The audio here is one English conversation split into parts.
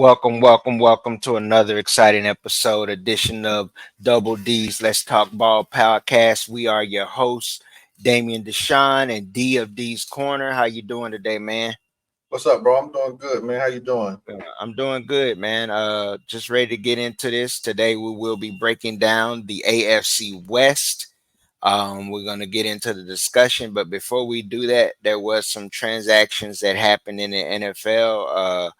Welcome to another exciting edition of Double D's Let's Talk Ball podcast. We are your hosts, Damian Deshawn and D of D's Corner. How you doing today, man? What's up, bro? I'm doing good, man. How you doing? I'm doing good, man. Just ready to get into this. Today we will be breaking down the AFC West. We're going to get into the discussion, but before we do that, there was some transactions that happened in the NFL.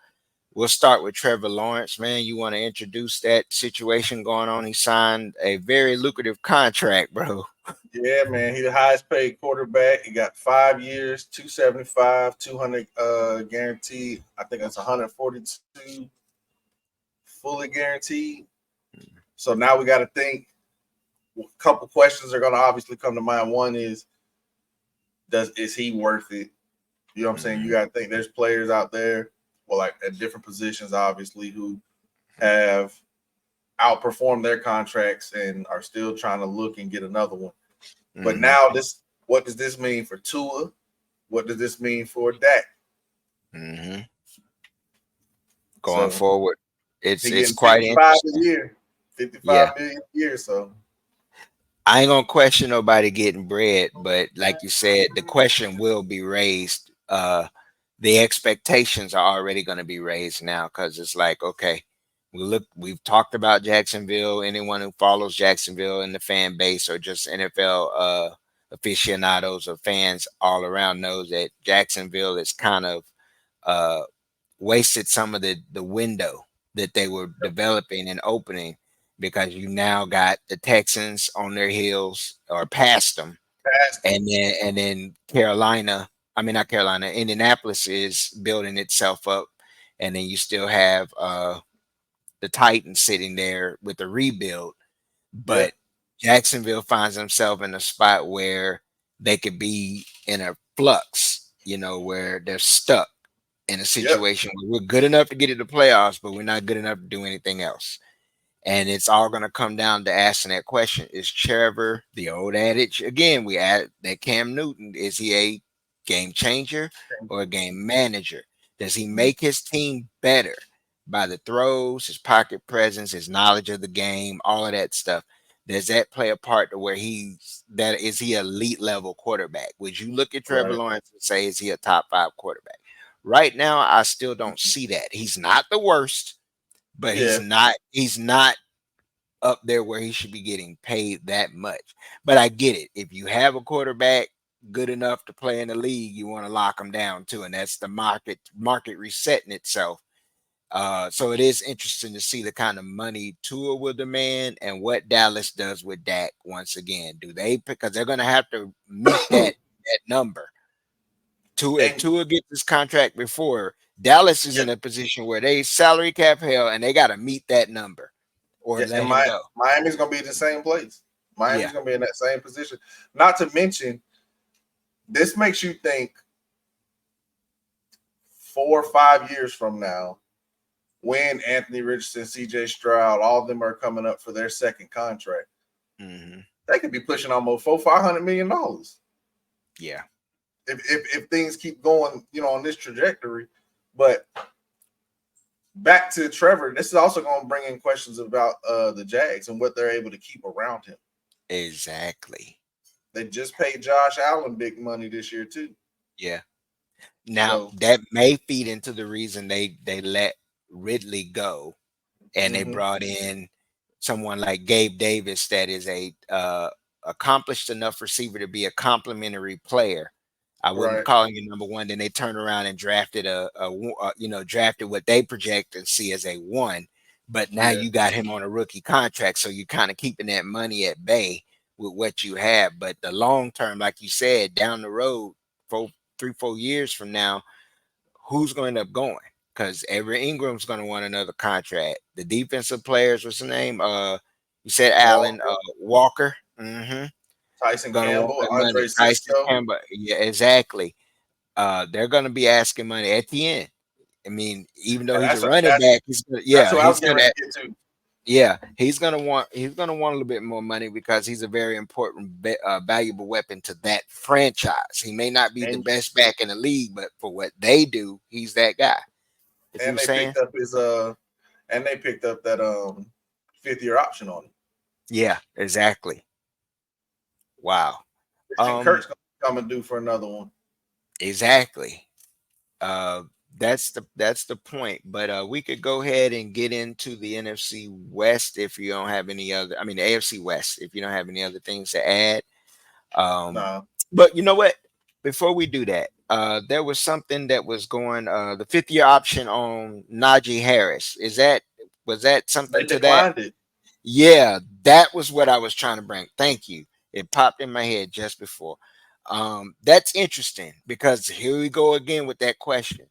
We'll start with Trevor Lawrence, man. You want to introduce that situation going on? He signed a very lucrative contract, bro. Yeah, man. He the highest paid quarterback. He got 5 years, 275, 200 guaranteed. I think it's 142 fully guaranteed. So now we got to think. A couple questions are going to obviously come to mind. One is he worth it? You know what I'm saying? You got to think there's players out there, well, like at different positions, obviously, who have outperformed their contracts and are still trying to look and get another one. But now what does this mean for Tua? What does this mean for Dak? Going forward, it's quite 55 interesting. a year, 55 million a year. So I ain't gonna question nobody getting bread, but like you said, the question will be raised. The expectations are already going to be raised now because it's like, okay, we've talked about Jacksonville. Anyone who follows Jacksonville in the fan base or just NFL aficionados or fans all around knows that Jacksonville is kind of wasted some of the window that they were developing and opening, because you now got the Texans on their heels or past them, and then not Carolina, Indianapolis is building itself up, and then you still have the Titans sitting there with the rebuild. But Jacksonville finds themselves in a spot where they could be in a flux, where they're stuck in a situation where we're good enough to get to the playoffs, but we're not good enough to do anything else. And it's all going to come down to asking that question: is Trevor, the old adage again, we add that Cam Newton, is he a game changer or a game manager? Does he make his team better by the throws, his pocket presence, his knowledge of the game, all of that stuff? Does that play a part to where is he elite level quarterback? Would you look at Trevor Lawrence and say, is he a top 5 quarterback? Right now, I still don't see that. He's not the worst, but he's not up there where he should be getting paid that much. But I get it. If you have a quarterback good enough to play in the league, you want to lock him down too, and that's the market resetting itself. So it is interesting to see the kind of money Tua will demand and what Dallas does with Dak once again. Because they're going to have to meet that number. If Tua gets this contract before, Dallas is in a position where they salary cap hell and they got to meet that number or let him go. Miami's going to be in the same place. Miami's going to be in that same position. Not to mention, this makes you think 4 or 5 years from now, when Anthony Richardson, C.J. Stroud, all of them are coming up for their second contract, they could be pushing almost $500 million. Yeah. If things keep going, on this trajectory. But back to Trevor, this is also going to bring in questions about the Jags and what they're able to keep around him. Exactly. They just paid Josh Allen big money this year too. Yeah. Now that may feed into the reason they let Ridley go, and they brought in someone like Gabe Davis that is a accomplished enough receiver to be a complementary player. I wouldn't call him your number one. Then they turned around and drafted drafted what they project and see as a 1. But now you got him on a rookie contract, so you're kind of keeping that money at bay with what you have. But the long term, like you said, down the road, 3-4 years from now, who's going to end up going? Because Everett Ingram's going to want another contract. The defensive players, what's the name? You said Allen Walker. Tyson Campbell, Andre Cisco. Yeah, exactly. They're going to be asking money at the end. I mean, even though he's a running back, he's going to want a little bit more money because he's a very important, valuable weapon to that franchise. He may not be the best back in the league, but for what they do, he's that guy. If you And were they saying, picked up his and they picked up that 5th year option on him. yeah, exactly. Wow. I think Um, Kirk's gonna come and do for another one. exactly. Uh, that's the point. But we could go ahead and get into the NFC West if you don't have any other. I mean, the AFC West if you don't have any other things to add. Um, Nah, but you know what? Before we do that, there was something that was going. The 5th year option on Najee Harris. Was that they something to that? declined it. Yeah, that was what I was trying to bring. Thank you. It popped in my head just before. That's interesting because here we go again with that question.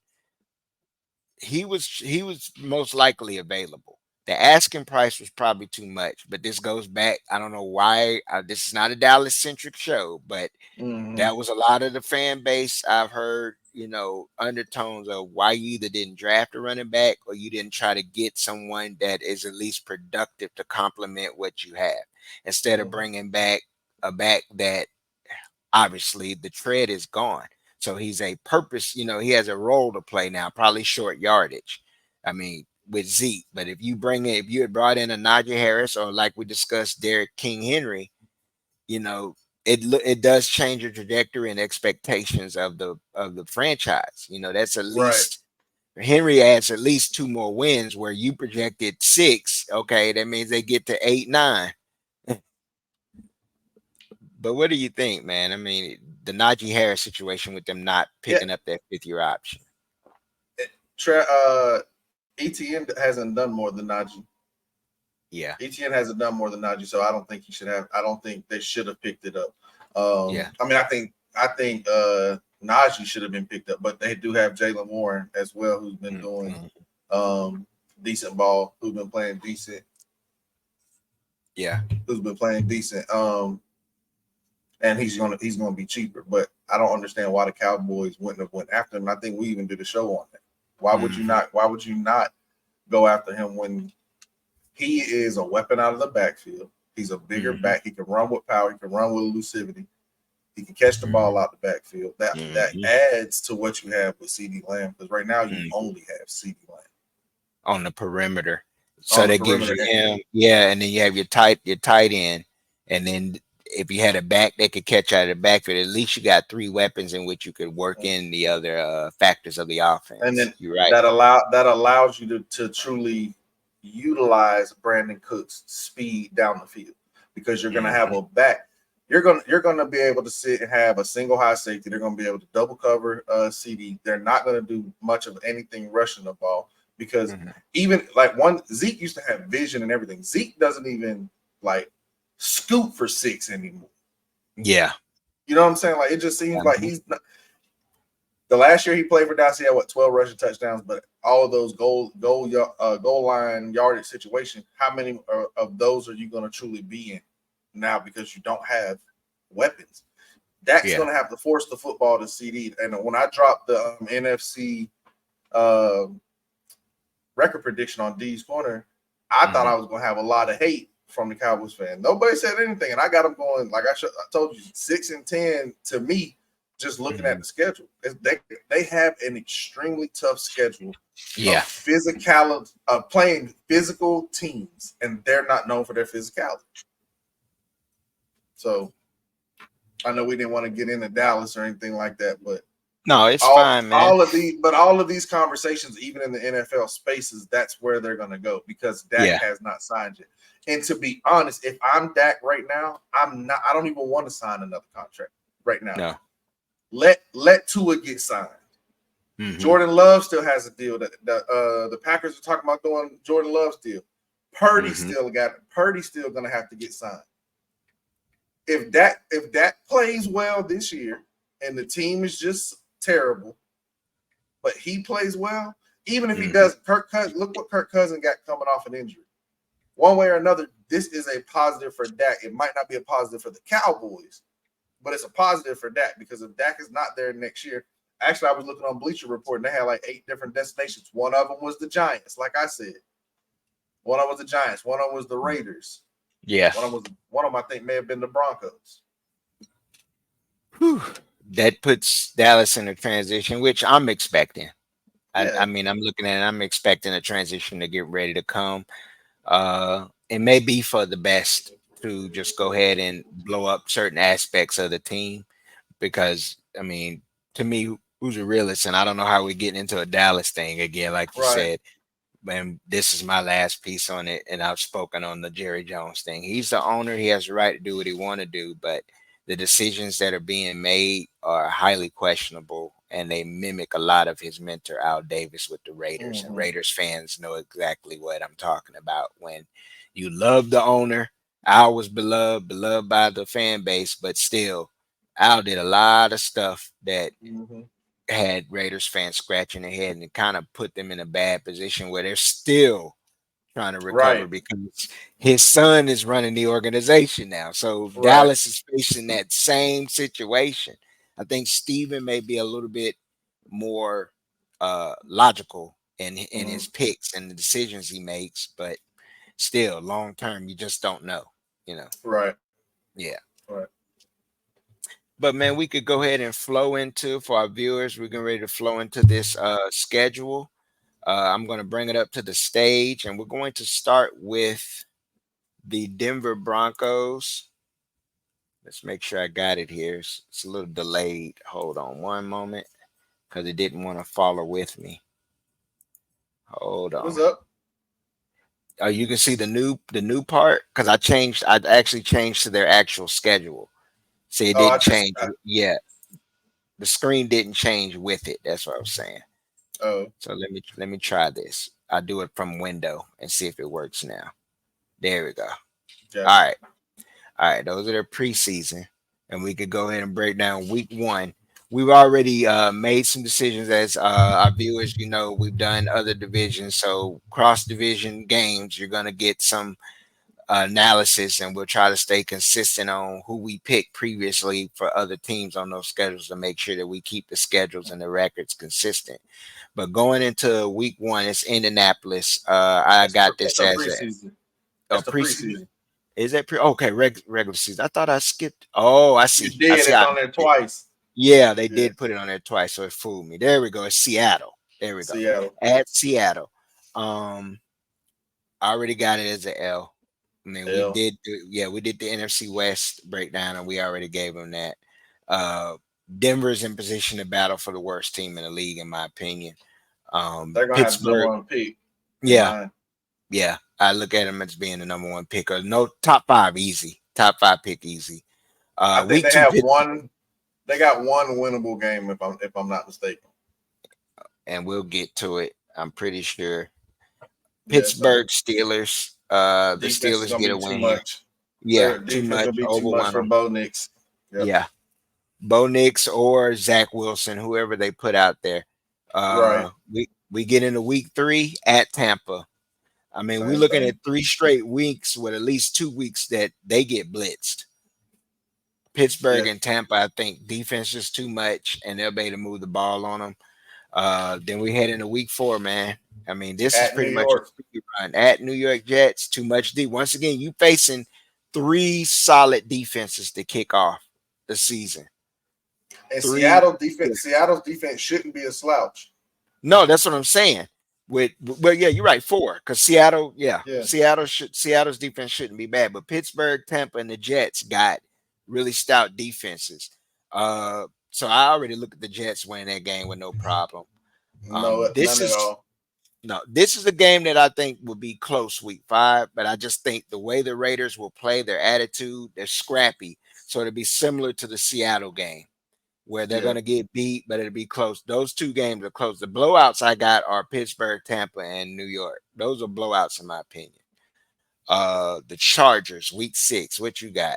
He was most likely available. The asking price was probably too much, but this goes back. I don't know why. This is not a Dallas centric show, but Mm-hmm. that was a lot of the fan base. I've heard, undertones of why you either didn't draft a running back or you didn't try to get someone that is at least productive to complement what you have instead of Mm-hmm. bringing back a back that obviously the tread is gone. So he's a purpose, he has a role to play now, probably short yardage. I mean, with Zeke, but if you had brought in a Najee Harris or like we discussed, Derek King Henry, you know, it does change the trajectory and expectations of the franchise. That's at Right. least Henry adds at least two more wins where you projected six. Okay, that means they get to 8, 9. But what do you think, man? I mean, the Najee Harris situation with them not Yeah. picking up that 5th year option. Tra- ETN hasn't done more than Najee. Yeah, ETN hasn't done more than Najee, so I don't think he should have. I don't think they should have picked it up. yeah. I mean, I think Najee should have been picked up, but they do have Jalen Warren as well, who's been doing Mhm. um, decent ball, who's been playing decent, Yeah. who's been playing decent. And he's gonna be cheaper, but I don't understand why the Cowboys wouldn't have went after him. I think we even did a show on that. Why would you Hmm. not? Why would you not go after him when he is a weapon out of the backfield? He's a bigger Hmm. back. He can run with power. He can run with elusivity. He can catch the ball out the backfield. That Hmm. adds to what you have with CD Lamb because right now you Hmm. only have CD Lamb On the perimeter. So on the that gives perimeter. you him, yeah, and then you have your tight end, and then if you had a back that could catch out of the backfield, at least you got three weapons in which you could work in the other factors of the And offense. then You're right. that allows you to truly utilize Brandon Cook's speed down the field because you're going to have Hmm. a back. You're going to be able to sit and have a single high safety. They're going to be able to double cover CD. They're not going to do much of anything rushing the ball because Hmm. even like one Zeke used to have vision and everything. Zeke doesn't even like scoop for six anymore. Yeah. You know what I'm saying? Like it just seems like Mhm. he's not, the last year he played for Dallas, he had 12 rushing touchdowns, but all of those goal line yardage situations, how many of those are you going to truly be in now because you don't have weapons? Dak's Yeah. going to have to force the football to CD. And when I dropped the NFC uh, record prediction on D's corner, I thought Hmm. I was going to have a lot of hate from the Cowboys fan. Nobody said anything, and I got them going like I told you 6-10 to me. Just looking at Hmm. the schedule, they have an extremely tough schedule of Yeah. physicality, of playing physical teams, and they're not known for their physicality. So I know we didn't want to get into Dallas or anything like that, but No, it's all fine, man. all of these conversations, even in the NFL spaces, that's where they're gonna go because Dak Yeah. has not signed yet. And to be honest, if I'm Dak right now, I'm not. I don't even want to sign another contract right now. No. Let Tua get signed. Hmm. Jordan Love still has a deal that the Packers are talking about doing Jordan Love's deal. Hmm. Purdy's still gonna have to get signed. If Dak plays well this year and the team is just terrible, but he plays well, even if he Hmm. does, look what Kirk Cousins got coming off an injury. One way or another, this is a positive for Dak. It might not be a positive for the Cowboys, but it's a positive for Dak because if Dak is not there next year, actually, I was looking on Bleacher Report and they had like 8 different destinations. One of them was the Giants, like I said. One of them was the Giants. One of them was the Raiders. Yeah. One of them I think may have been the Broncos. Whew. That puts Dallas in a transition, which I'm expecting. Yeah. I mean, I'm looking at it, I'm expecting a transition to get ready to come. It may be for the best to just go ahead and blow up certain aspects of the team because I mean, to me, who's a realist, and I don't know how we're getting into a Dallas thing again, like you Right. said. And this is my last piece on it, and I've spoken on the Jerry Jones thing. He's the owner; he has the right to do what he want to do, but the decisions that are being made are highly questionable, and they mimic a lot of his mentor Al Davis with the Raiders. And Hmm. Raiders fans know exactly what I'm talking about. When you love the owner, Al was beloved by the fan base, but still, Al did a lot of stuff that Hmm. had Raiders fans scratching their head and kind of put them in a bad position where they're still trying to recover Right. because his son is running the organization now. So Right. Dallas is facing that same situation. I think Steven may be a little bit more logical in Hmm. his picks and the decisions he makes, but still long term you just don't know, you know. Right. Yeah. Right. But man, we could go ahead and flow into for our viewers. We're getting ready to flow into this schedule. I'm going to bring it up to the stage, and we're going to start with the Denver Broncos. Let's make sure I got it here. It's a little delayed. Hold on one moment because it didn't want to follow with me. Hold What's on. up? You can see the new part because I changed. I actually changed to their actual schedule. See, it Oh, I didn't just. change. Yeah, the screen didn't change with it. That's what I was saying. Oh, So let me try this. I'll do it from window and see if it works now. There we go. gotcha. All right. All right, those are their preseason, and we could go ahead and break down week one. We've already made some decisions as our viewers. You know, we've done other divisions, so cross division games, you're gonna get some analysis, and we'll try to stay consistent on who we picked previously for other teams on those schedules to make sure that we keep the schedules and the records consistent. But going into week one, it's Indianapolis. I got That's this the as preseason. a That's the preseason. preseason. Is that okay? Regular season. I thought I skipped. Oh, I You see. I did. see It's how on there they did. twice. Yeah, they Yeah. did put it on there twice, so it fooled me. There we go. It's Seattle. There we go. Seattle. At Seattle. Um, I already got it as an L. I mean, L. yeah, we did the NFC West breakdown, and we already gave them that. Uh, Denver's in position to battle for the worst team in the league, in my opinion. They're gonna have the number Pittsburgh. one pick in Yeah, mine. yeah. I look at them as being the number one pick. Or no, top five easy. Top five pick easy. I think Week they two, have Pittsburgh, one. They got one winnable game if I'm not mistaken. and we'll get to it. I'm pretty sure. Yeah. So Pittsburgh Steelers. The defense is Steelers gonna get be a too win here. much. Yeah, Their too defense much gonna be too much overwhelm for them. Bo Nix. Yep. Yeah, Bo Nix or Zach Wilson, whoever they put out there. Right. We get into week three at Tampa. I mean, we're Same looking thing. at 3 straight weeks with at least 2 weeks that they get blitzed. Pittsburgh Yeah. and Tampa, I think defense is too much, and they'll be able to move the ball on them. Then we head into week four, man. I mean, this is At New pretty much a York. speed run at New York Jets. Too much D. Once again, you facing three solid defenses to kick off the season. And Three. Seattle defense. Seattle's defense shouldn't be a slouch. No, that's what I'm saying. Well, yeah, you're right. Four, because Seattle, yeah, Yeah. Seattle's defense shouldn't be bad, but Pittsburgh, Tampa, and the Jets got really stout defenses. So I already look at the Jets winning that game with no problem. No, This none at is all. No, this is a game that I think will be close week five, but I just think the way the Raiders will play, their attitude, they're scrappy. So it'll be similar to the Seattle game where they're Yeah. going to get beat, but it'll be close. Those two games are close. The blowouts I got are Pittsburgh, Tampa, and New York. Those are blowouts in my opinion. The Chargers, week six. What you got?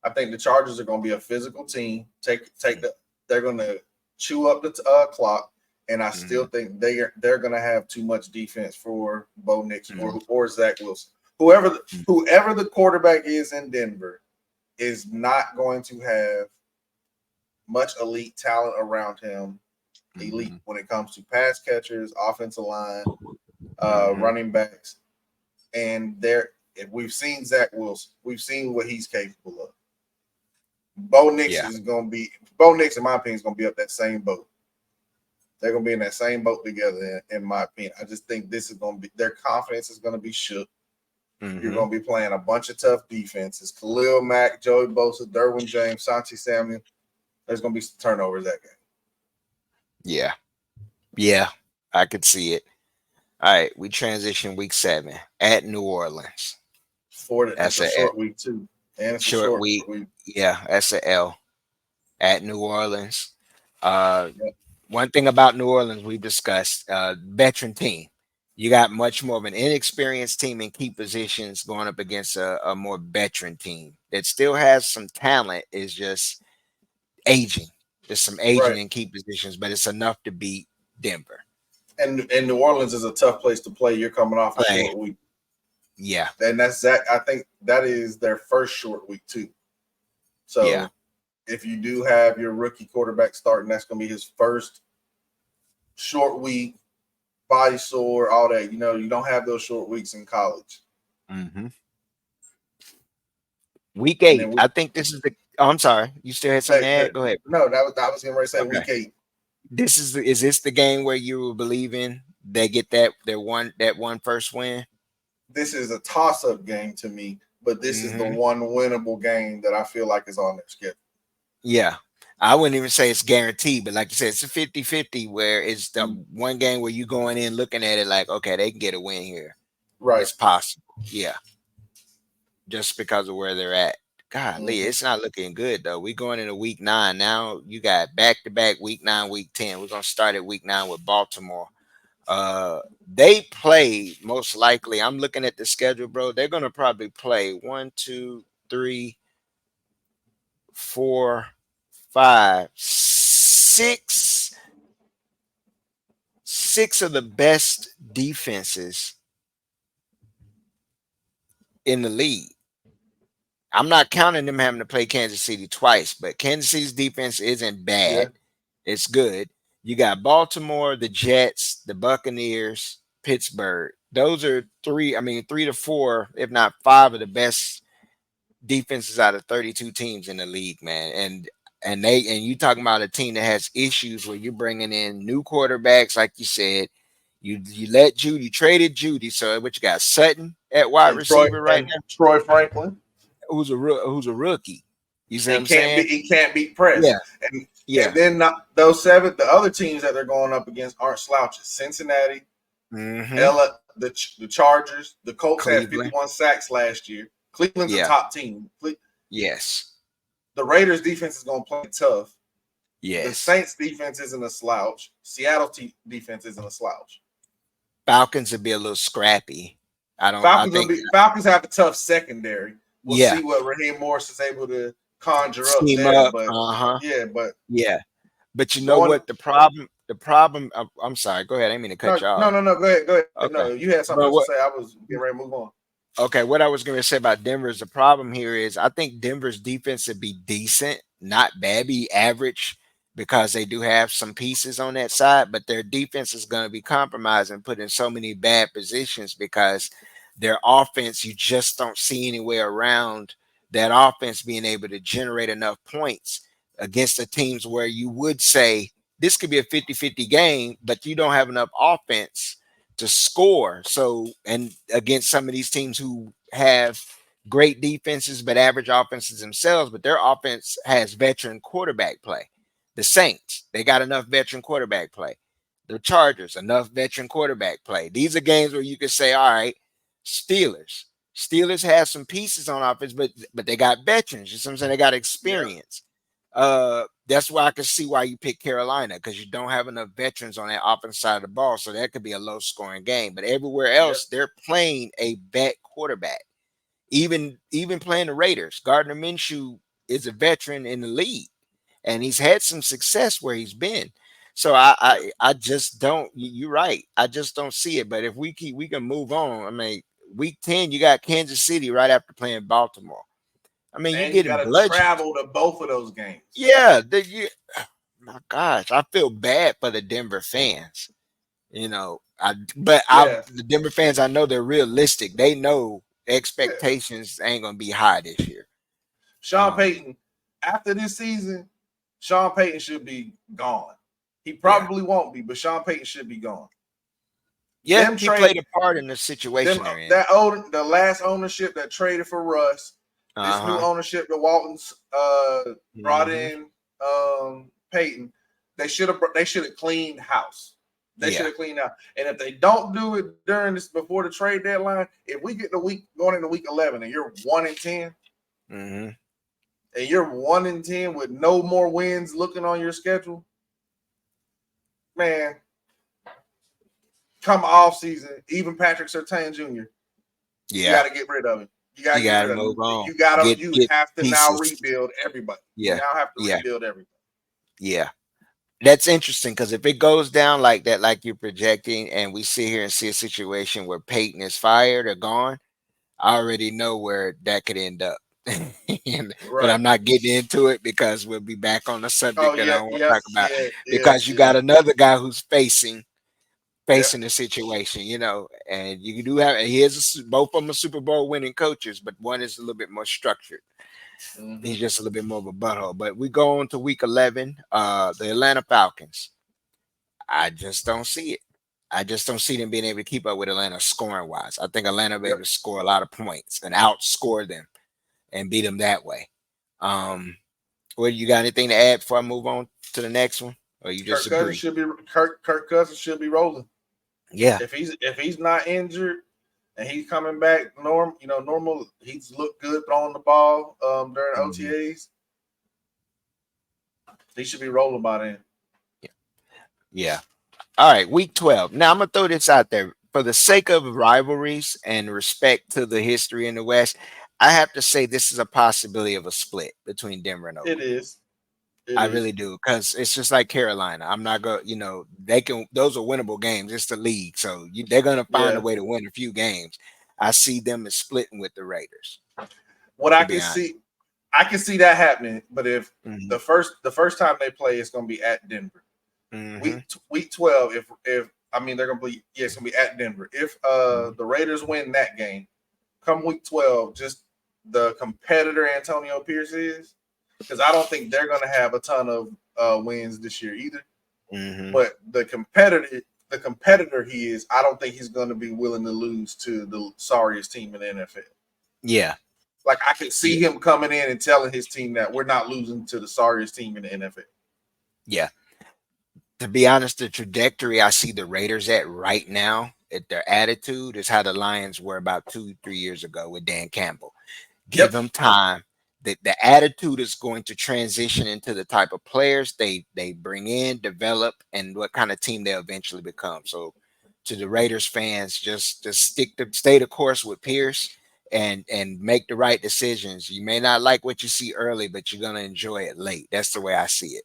I think the Chargers are going to be a physical team. They're going to chew up the clock, and I still Mm-hmm, think they're going to have too much defense for Bo Nix mm-hmm, or Zach Wilson. Whoever the, mm-hmm, whoever the quarterback is in Denver is not going to have much elite talent around him. Elite mm-hmm, when it comes to pass catchers, offensive line, mm-hmm. running backs, and there. If we've seen Zach Wilson, we've seen what he's capable of. Bo Nix Yeah, is going to be Bo Nix, in my opinion, is going to be up that same boat. They're gonna be in that same boat together, in my opinion. I just think this is gonna be their confidence is gonna be shook. You're Mm-hmm. gonna be playing a bunch of tough defenses. Khalil Mack, Joey Bosa, Derwin James, Santi Samuel. There's gonna be some turnovers that game. Yeah. Yeah. I could see it. All right. We transition week 7 at New Orleans. It's That's a a short week too, and it's a short short week. week. Yeah. That's a L at New Orleans. Uh, Yep. One thing about New Orleans we've discussed, veteran team. You got much more of an inexperienced team in key positions going up against a more veteran team that still has some talent, is just aging. There's some aging Right, in key positions, but it's enough to beat Denver. and New Orleans is a tough place to play. You're coming off a Play. short week, Yeah. and that's that. I think that is their first short week too. Yeah. So if you do have your rookie quarterback starting, that's going to be his first short week, body sore, all that. You don't have those short weeks in college. Hmm. Week And then 8. I think this is the. Oh, I'm sorry. You still had something to add? Go ahead. no, that was getting ready to say Okay. week 8. Is this the game where you will believe in they get that one first win? This is a toss up game to me, but this is the Hmm. one winnable game that I feel like is on their schedule. Yeah. I wouldn't even say it's guaranteed, but like you said, it's a 50-50 where it's the Mm. one game where you going in looking at it like, okay, they can get a win here. Right. It's possible. Yeah. Just because of where they're at. Golly, Mm-hmm. it's not looking good though. We going into week 9 now. You got back to back week 9, week 10. We're gonna start at week 9 with Baltimore. They play most likely. I'm looking at the schedule, bro. They're gonna probably play one, two, three, four, five, six of the best defenses in the league. I'm not counting them having to play Kansas City twice, but Kansas City's defense isn't Yeah. bad. It's good. You got Baltimore, the Jets, the Buccaneers, Pittsburgh. Those are three, I mean, 3 to 4, if not 5 of the best defenses out of 32 teams in the league, man. And you talking about a team that has issues where you're bringing in new quarterbacks, like you said. You traded Judy, so what you got? Sutton at wide And Troy receiver right and now, Troy Franklin, who's a rookie. You see what he I'm can't be saying? he can't beat press. Yeah, And yeah. then not, those seven the other teams that they're going up against aren't slouches. Cincinnati, Mm-hmm. Ella, the Chargers, the Colts had Cleveland. 51 sacks last year. Cleveland's a Yeah. top team. Yes. The Raiders defense is going to play tough. The Yes. Saints defense isn't a slouch. Seattle defense isn't a slouch. Falcons would be a little scrappy. I Falcons will think. be Falcons have a tough secondary. We'll Yeah. see what Raheem Morris is able to conjure up Scheme there. up. But Uh-huh. yeah, but Yeah. But you know going what? The problem. I'm sorry. Go ahead. I didn't mean to cut no you no off. no no go ahead go ahead. No, Okay. you had something But else to what? say. I was getting ready to move on. Okay, what I was going to say about Denver is the problem here is I think Denver's defense would be decent, not bad, be average because they do have some pieces on that side, but their defense is going to be compromised and put in so many bad positions because their offense, you just don't see anywhere around that offense being able to generate enough points against the teams where you would say this could be a 50-50 game, but you don't have enough offense to score. So, and against some of these teams who have great defenses but average offenses themselves, but their offense has veteran quarterback play. The Saints, they got enough veteran quarterback play. The Chargers, enough veteran quarterback play. These are games where you could say, all right, Steelers. Steelers have some pieces on offense, but they got veterans. You know what I'm saying? They got Yeah, experience. That's why I can see why you pick Carolina because you don't have enough veterans on that offense side of the ball, so that could be a low scoring game. But everywhere yep, else, they're playing a vet quarterback. Even playing the Raiders, Gardner Minshew is a veteran in the league, and he's had some success where he's been. So I yep. I, I just don't. You're right. I just don't see it. But if we can move on. I mean, week 10, you got Kansas City right after playing Baltimore. I mean, you And you getting got to bludgeoned. travel to both of those games. Yeah, my gosh, I feel bad for the Denver fans. Yeah, The Denver fans, I know they're realistic. They know yeah. expectations ain't gonna be high this year. Sean Um, Payton, after this season, Sean Payton should be gone. He Yeah. probably won't be, but Sean Payton should be gone. Yeah, Them he trade played a part in the them situation they're in. that old the last ownership that traded for Russ, this new Uh-huh. ownership that Walton's brought Hmm. in Peyton, they should have cleaned house. They should Yeah. have cleaned out. And if they don't do it during this before the trade deadline, if we get the week going into week 11 and you're 1-10, Hmm. and you're 1-10 with no more wins looking on your schedule, man, come off season, even Patrick Surtain Jr., you Yeah. got to get rid of him. You got You to get gotta rid of him. move on. You Get have to now pieces. rebuild everybody. You Yeah. now have to Yeah. rebuild everybody. Yeah. That's interesting because if it goes down like that, like you're projecting, and we sit here and see a situation where Peyton is fired or gone, I already know where that could end up. But Right. I'm not getting into it because we'll be back on the Oh subject that yeah, I want to yeah, talk about. yeah, yeah, Because you yeah, got another guy who's yeah. facing the situation, and you do have both of them are Super Bowl winning coaches, but one is a little bit more structured. Mm-hmm. He's just a little bit more of a butthole. But we go on to week 11, the Atlanta Falcons. I just don't see it. I just don't see them being able to keep up with Atlanta scoring wise. I think Atlanta will be Yep. able to score a lot of points and outscore them and beat them that way. Um, well, you got anything to add before I move on to the next one, or you just Kirk Cousins agree? should be Kirk Cousins should be rolling. Yeah. If he's not injured and he's coming back normal. He's looked good throwing the ball during Mhm. OTAs. He should be rolling by then. Yeah. Yeah. All right, week 12. Now I'm gonna throw this out there for the sake of rivalries and respect to the history in the West. I have to say this is a possibility of a split between Denver and It Oakland. is. It I is. really do because it's just like Carolina. I'm not going. They can. Those are winnable games. It's the league, so they're gonna find a Yeah. way to win a few games. I see them as splitting with the Raiders. What To I be can honest. see, I can see that happening. But if Hmm. the first time they play, it's going to be at Denver. Hmm. Week 12. If I mean they're going to be it's going to be at Denver. If Hmm. the Raiders win that game, come week 12, just the competitor Antonio Pierce is, because I don't think they're going to have a ton of wins this year either. Hmm. But the competitor he is, I don't think he's going to be willing to lose to the sorriest team in the NFL. Yeah. Like I could see Yeah. him coming in and telling his team that we're not losing to the sorriest team in the NFL. Yeah. To be honest, the trajectory I see the Raiders at right now, at their attitude, is how the Lions were about 2, 3 years ago with Dan Campbell. Give Yep. them time. The attitude is going to transition into the type of players they bring in, develop, and what kind of team they'll eventually become. So, to the Raiders fans, just stay the course with Pierce and make the right decisions. You may not like what you see early, but you're gonna enjoy it late. That's the way I see it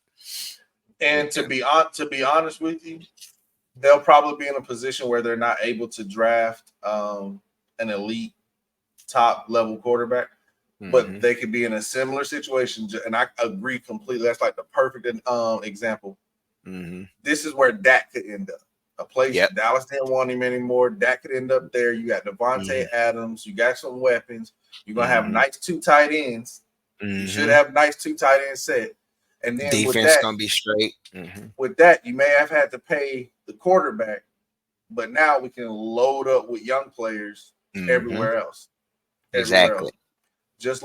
And with to them. be honest with you, they'll probably be in a position where they're not able to draft an elite top level quarterback, but Hmm. they could be in a similar situation. And I agree completely. That's like the perfect example. Hmm. This is where Dak could end up. A place Yep. Dallas didn't want him anymore. Dak could end up there. You got Devontae Hmm. Adams. You got some weapons. You're gonna have Hmm. nice two tight ends. You should Hmm. have nice two tight end set. And then Defense gonna be straight. Hmm. you may have had to pay the quarterback, but now we can load up with young players Hmm. everywhere else. Everywhere Exactly. else. Just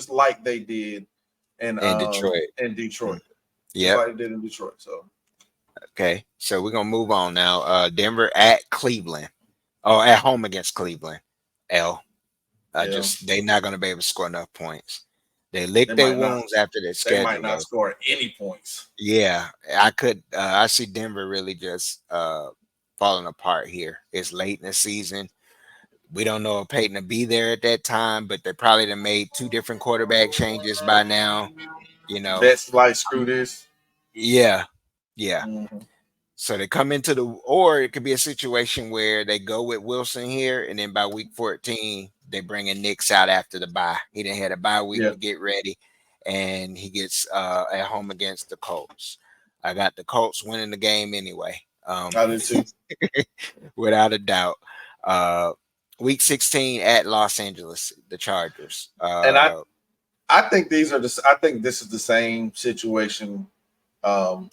like they did In Detroit. in Detroit. Mm. Just Yep. like they did in Detroit. So Okay. So we're gonna move on now. Denver at Cleveland. Oh, at home against Cleveland. L. yeah, Just they not gonna be able to score enough points. They lick they their might not wounds after their they might schedule not though. score any points. Yeah, I could. I see Denver really just falling apart here. It's late in the season. We don't know if Peyton will be there at that time, but they probably done made two different quarterback changes by now. You know, That's like screw this. yeah, yeah. Mm-hmm. So they come into or it could be a situation where they go with Wilson here, and then by week 14, they bring in Knicks out after the bye. He didn't had a bye week Yeah, to get ready, and he gets at home against the Colts. I got the Colts winning the game anyway, I did too. without a doubt. Uh, week 16 at Los Angeles, the Chargers. And I think this is the same situation. Um,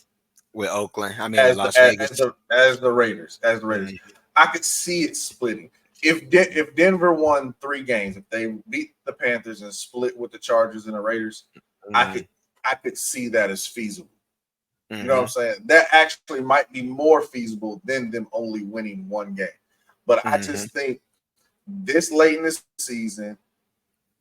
with Oakland. I mean, with as the Las Vegas. as the Raiders. As the Raiders, Mm, I could see it splitting. If Denver won 3 games, if they beat the Panthers and split with the Chargers and the Raiders, I mm, could I could see that as feasible. You know what I'm mm, saying? That actually might be more feasible than them only winning 1 game. But I mm, just think this late in the season,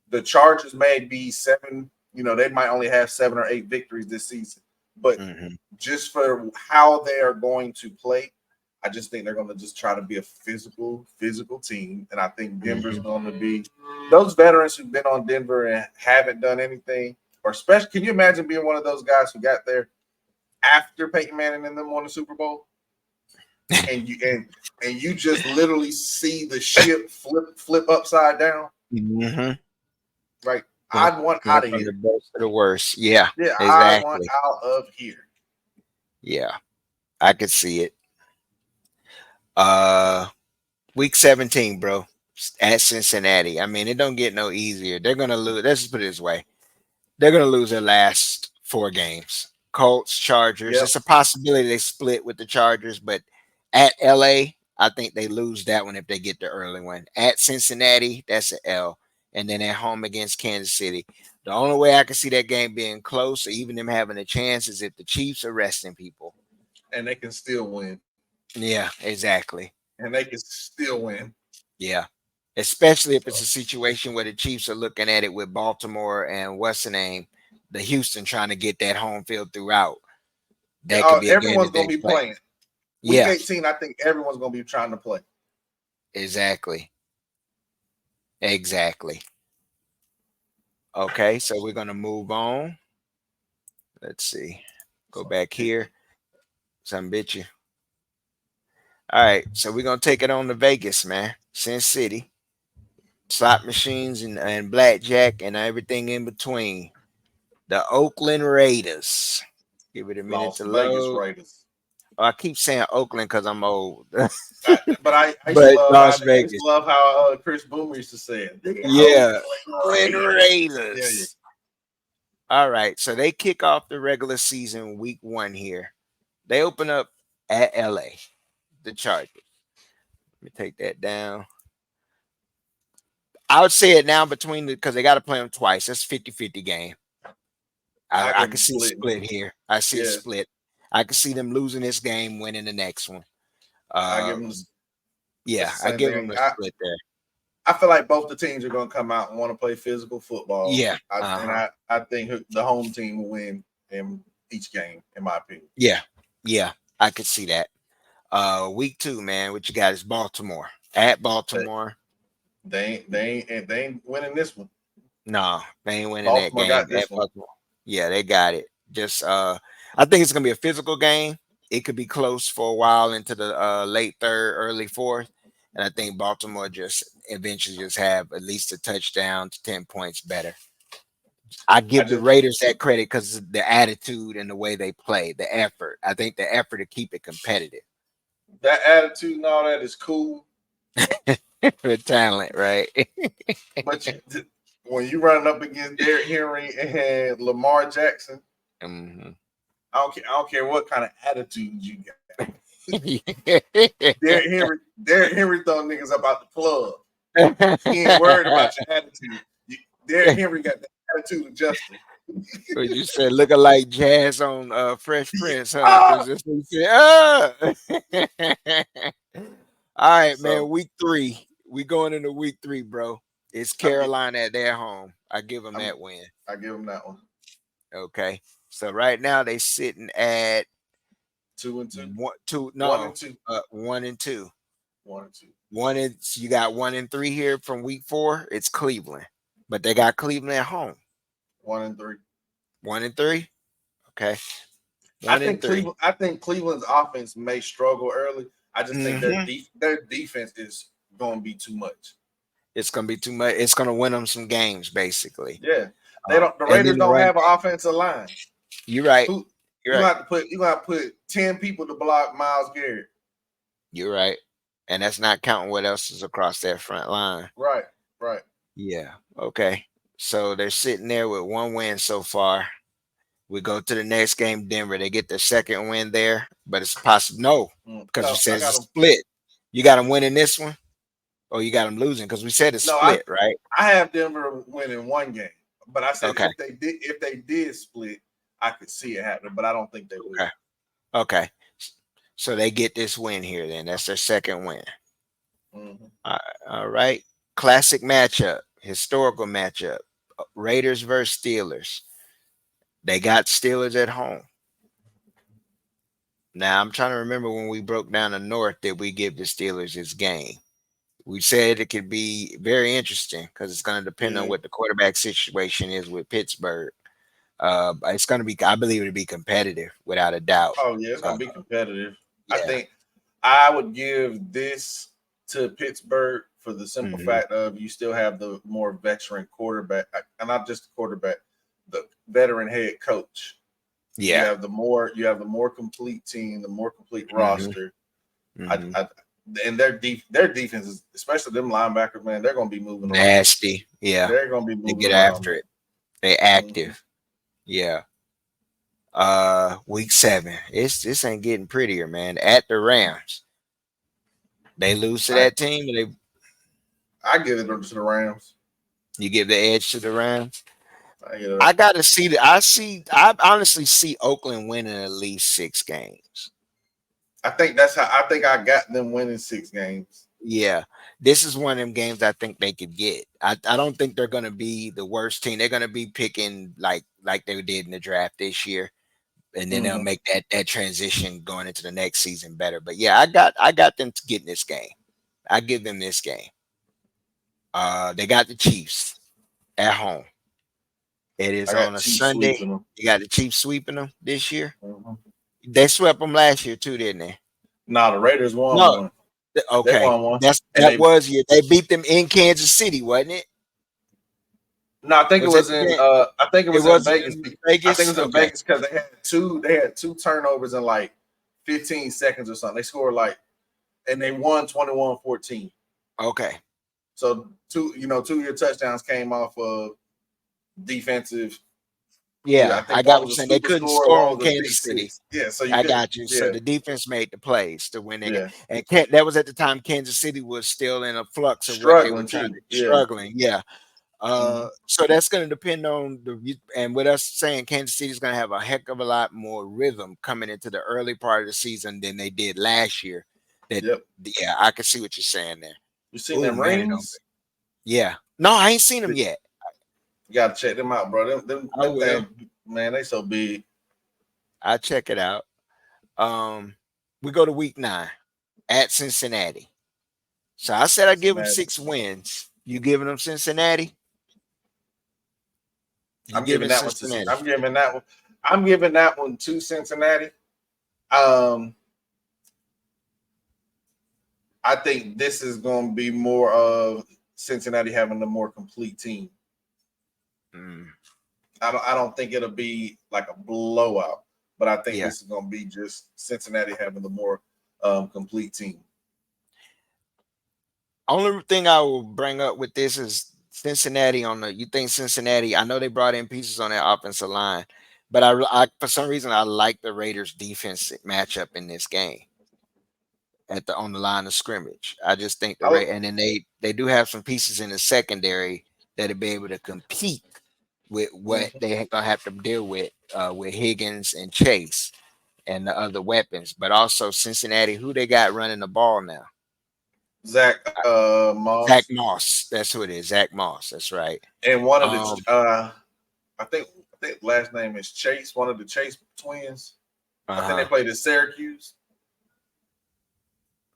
the Chargers may be 7. They might only have 7 or 8 victories this season. But mm, just for how they are going to play, I just think they're going to just try to be a physical team. And I think Denver's mm. going to be those veterans who've been on Denver and haven't done anything, or especially, can you imagine being one of those guys who got there after Peyton Manning and them won the Super Bowl, and you just literally see the ship flip upside down? Mm-hmm. Like, Went, I'd want went out of from the here. best to the worst. Yeah, Yeah, I want exactly. out of here. Yeah, I could see it. Uh, week 17, bro, at Cincinnati. I mean, it don't get no easier. They're gonna lose. Let's just put it this way: they're gonna lose their last 4 games. Colts, Chargers. Yep. It's a possibility they split with the Chargers, but at LA, I think they lose that one if they get the early one. At Cincinnati, that's an L. And then at home against Kansas City. The only way I can see that game being close or even them having a chance is if the Chiefs are resting people. And they can still win. Yeah, exactly. And they can still win. Yeah. Especially if So, it's a situation where the Chiefs are looking at it with Baltimore and what's the name, the Houston trying to get that home field throughout. That could be a game everyone's that going they to be play. playing. Week Yeah, 18, I think everyone's going to be trying to play. exactly. Exactly. Okay, so we're gonna move on. Let's see. Go So, back here. Some bitch you. All right, so we're gonna take it on to Vegas, man. Sin City. Slot machines and blackjack and everything in between. The Oakland Raiders. Give it a minute Las to Vegas load. Raiders. Oh, I keep saying Oakland because I'm old. But I used to But love Las I used Vegas. to love how Chris Boomer used to say it. The Yeah. Oakland Oakland Raiders. Yeah. Raiders. All right. So they kick off the regular season week 1 here. They open up at LA, the Chargers. Let me take that down. I would say it now between the because they got to play them twice. That's 50-50 game. I I give can them see a splitting. split here. I see a Yeah. split. I can see them losing this game, winning the next one. I Uh, give them yeah, it's the I same give them thing. a split there. I feel like both the teams are going to come out and want to play physical football. Yeah, uh huh. I think the home team will win in each game, in my opinion. Yeah, yeah, I could see that. Week 2, man. What you got is Baltimore at But Baltimore. they ain't winning this one. No, they ain't winning that Baltimore game got at this one. Baltimore. Yeah, they got it. Just I think it's gonna be a physical game. It could be close for a while into the late third, early fourth. And I think Baltimore just eventually just have at least a touchdown to 10 points better. I I give the just Raiders that credit because the attitude and the way they play, the effort. I think the effort to keep it competitive. That attitude and all that is cool, The talent, right? but when you running up against Derrick Henry and Lamar Jackson, Mhm. I don't care what kind of attitude you got. Derrick Henry throwing niggas about the plug. He ain't worried about your attitude. Derrick Henry got the attitude of Justin. What you said, looking like Jazz on Fresh Prince, huh? Ah! Because this what you said. Ah! All right, So man. Week 3, we going into week 3, bro. It's I'm get, Carolina at their home. I give them I'm that win. I give him that one. Okay, so right now they sitting at 2-2, one, two, one no, and two, 1-2. 1-2. One is you got 1-3 here from week 4. It's Cleveland, but they got Cleveland at home. 1-3. 1-3. Okay, 1-3. I think Cleveland's offense may struggle early. I just think Mm-hmm. their defense is going to be too much. It's gonna be too much. It's gonna win them some games, basically. Yeah, they don't. The And Raiders then the don't run have an game. offensive line. You're right. Who You're right. you gonna have to put 10 people to block Miles Garrett. You're right. And that's not counting what else is across that front line. Right, right. Yeah. Okay. So they're sitting there with 1 win so far. We go to the next game, Denver. They get their second win there, but it's possible no, because we No, said I it's a got them. split. You got them winning this one, or you got them losing because we said it's No, split, right? I have Denver winning one game, but I said Okay, if they did split, I could see it happening, but I don't think they okay, will. okay. So they get this win here. Then that's their second win. Hmm. All right. Classic matchup, historical matchup. Raiders versus Steelers. They got Steelers at home. Now I'm trying to remember when we broke down the North that we give the Steelers this game. We said it could be very interesting because it's going to depend on Yeah. what the quarterback situation is with Pittsburgh. But it's going to be, I believe, it'll be competitive without a doubt. Oh yeah, it's Uh, gonna be competitive. I yeah. think I would give this to Pittsburgh for the simple Hmm. fact of you still have the more veteran quarterback, and not just the quarterback, the veteran head coach. Yeah. You have the more complete team, the more complete Hmm. roster. Hmm. I and their defense is, especially them linebackers, man, they're gonna be moving around. Nasty. Yeah. They're gonna be They moving get around, after man. it. They Hmm. active. Yeah. Week 7. This ain't getting prettier, man. At the Rams. They lose to I that team, and they I give it to the Rams. you give the edge to the Rams. I give it. I gotta see that. I honestly see Oakland winning at least 6 games. I think that's how I think I got them winning 6 games. Yeah. This is one of them games I think they could get. I don't think they're gonna be the worst team. They're gonna be picking like they did in the draft this year. And then they'll Hmm. make that transition going into the next season better. But yeah, I got them to getting this game. I give them this game. They got the Chiefs at home. It is I on got a Chiefs Sunday. sweeping them. You got the Chiefs sweeping them this year. Hmm. They swept them last year too, didn't they? Nah, the Raiders won No. one. They Okay. won one, That's and that was year. They beat them in Kansas City, wasn't it? no, I think it Was that was the in. game? I think it It was in wasn't Vegas. in I think Vegas. it was in Okay. Vegas because they had two turnovers in like 15 seconds or something. They scored like, and they won 21-14. Okay. So two of your touchdowns came off of defensive. Yeah, I Yeah, I think got one what you're was a saying. They super couldn't score, and score one on was a pick Kansas City. six. Yeah, so you I could. got you. So Yeah, the defense made the plays to win that game. yeah, And that was at the time Kansas City was still in a flux of what they were struggling trying too. to Yeah. struggling. Yeah. Hmm. So that's going to depend on and with us saying Kansas City is going to have a heck of a lot more rhythm coming into the early part of the season than they did last year. That Yep. yeah, I can see what you're saying there. You seen Oh them man, it don't. rings? Yeah. No, I ain't seen them yet. You gotta check them out, bro. I Them will. things, man, they so big. I'll check it out. Um, we go to week 9 at Cincinnati. So I said I give them Cincinnati. 6 wins. You giving them Cincinnati? You I'm giving giving that one to. Cincinnati? I'm giving that one. I'm giving that one to Cincinnati. Um, I think this is going to be more of Cincinnati having the more complete team. Mm, I don't think it'll be like a blowout, but I think yeah. this is going to be just Cincinnati having the more complete team. Only thing I will bring up with this is Cincinnati on the. You think Cincinnati? I know they brought in pieces on their offensive line, but I for some reason I like the Raiders' defense matchup in this game at the on the line of scrimmage. I just think the Oh, Ray and then they do have some pieces in the secondary that'll be able to compete with what mhm. they gonna have to deal with Higgins and Chase and the other weapons. But also Cincinnati, who they got running the ball now? Zach Zach Moss Moss. That's who it is. Zach Moss. That's right. and one of the Um. I think last name is Chase, one of the Chase twins. I think they Uh played at Syracuse.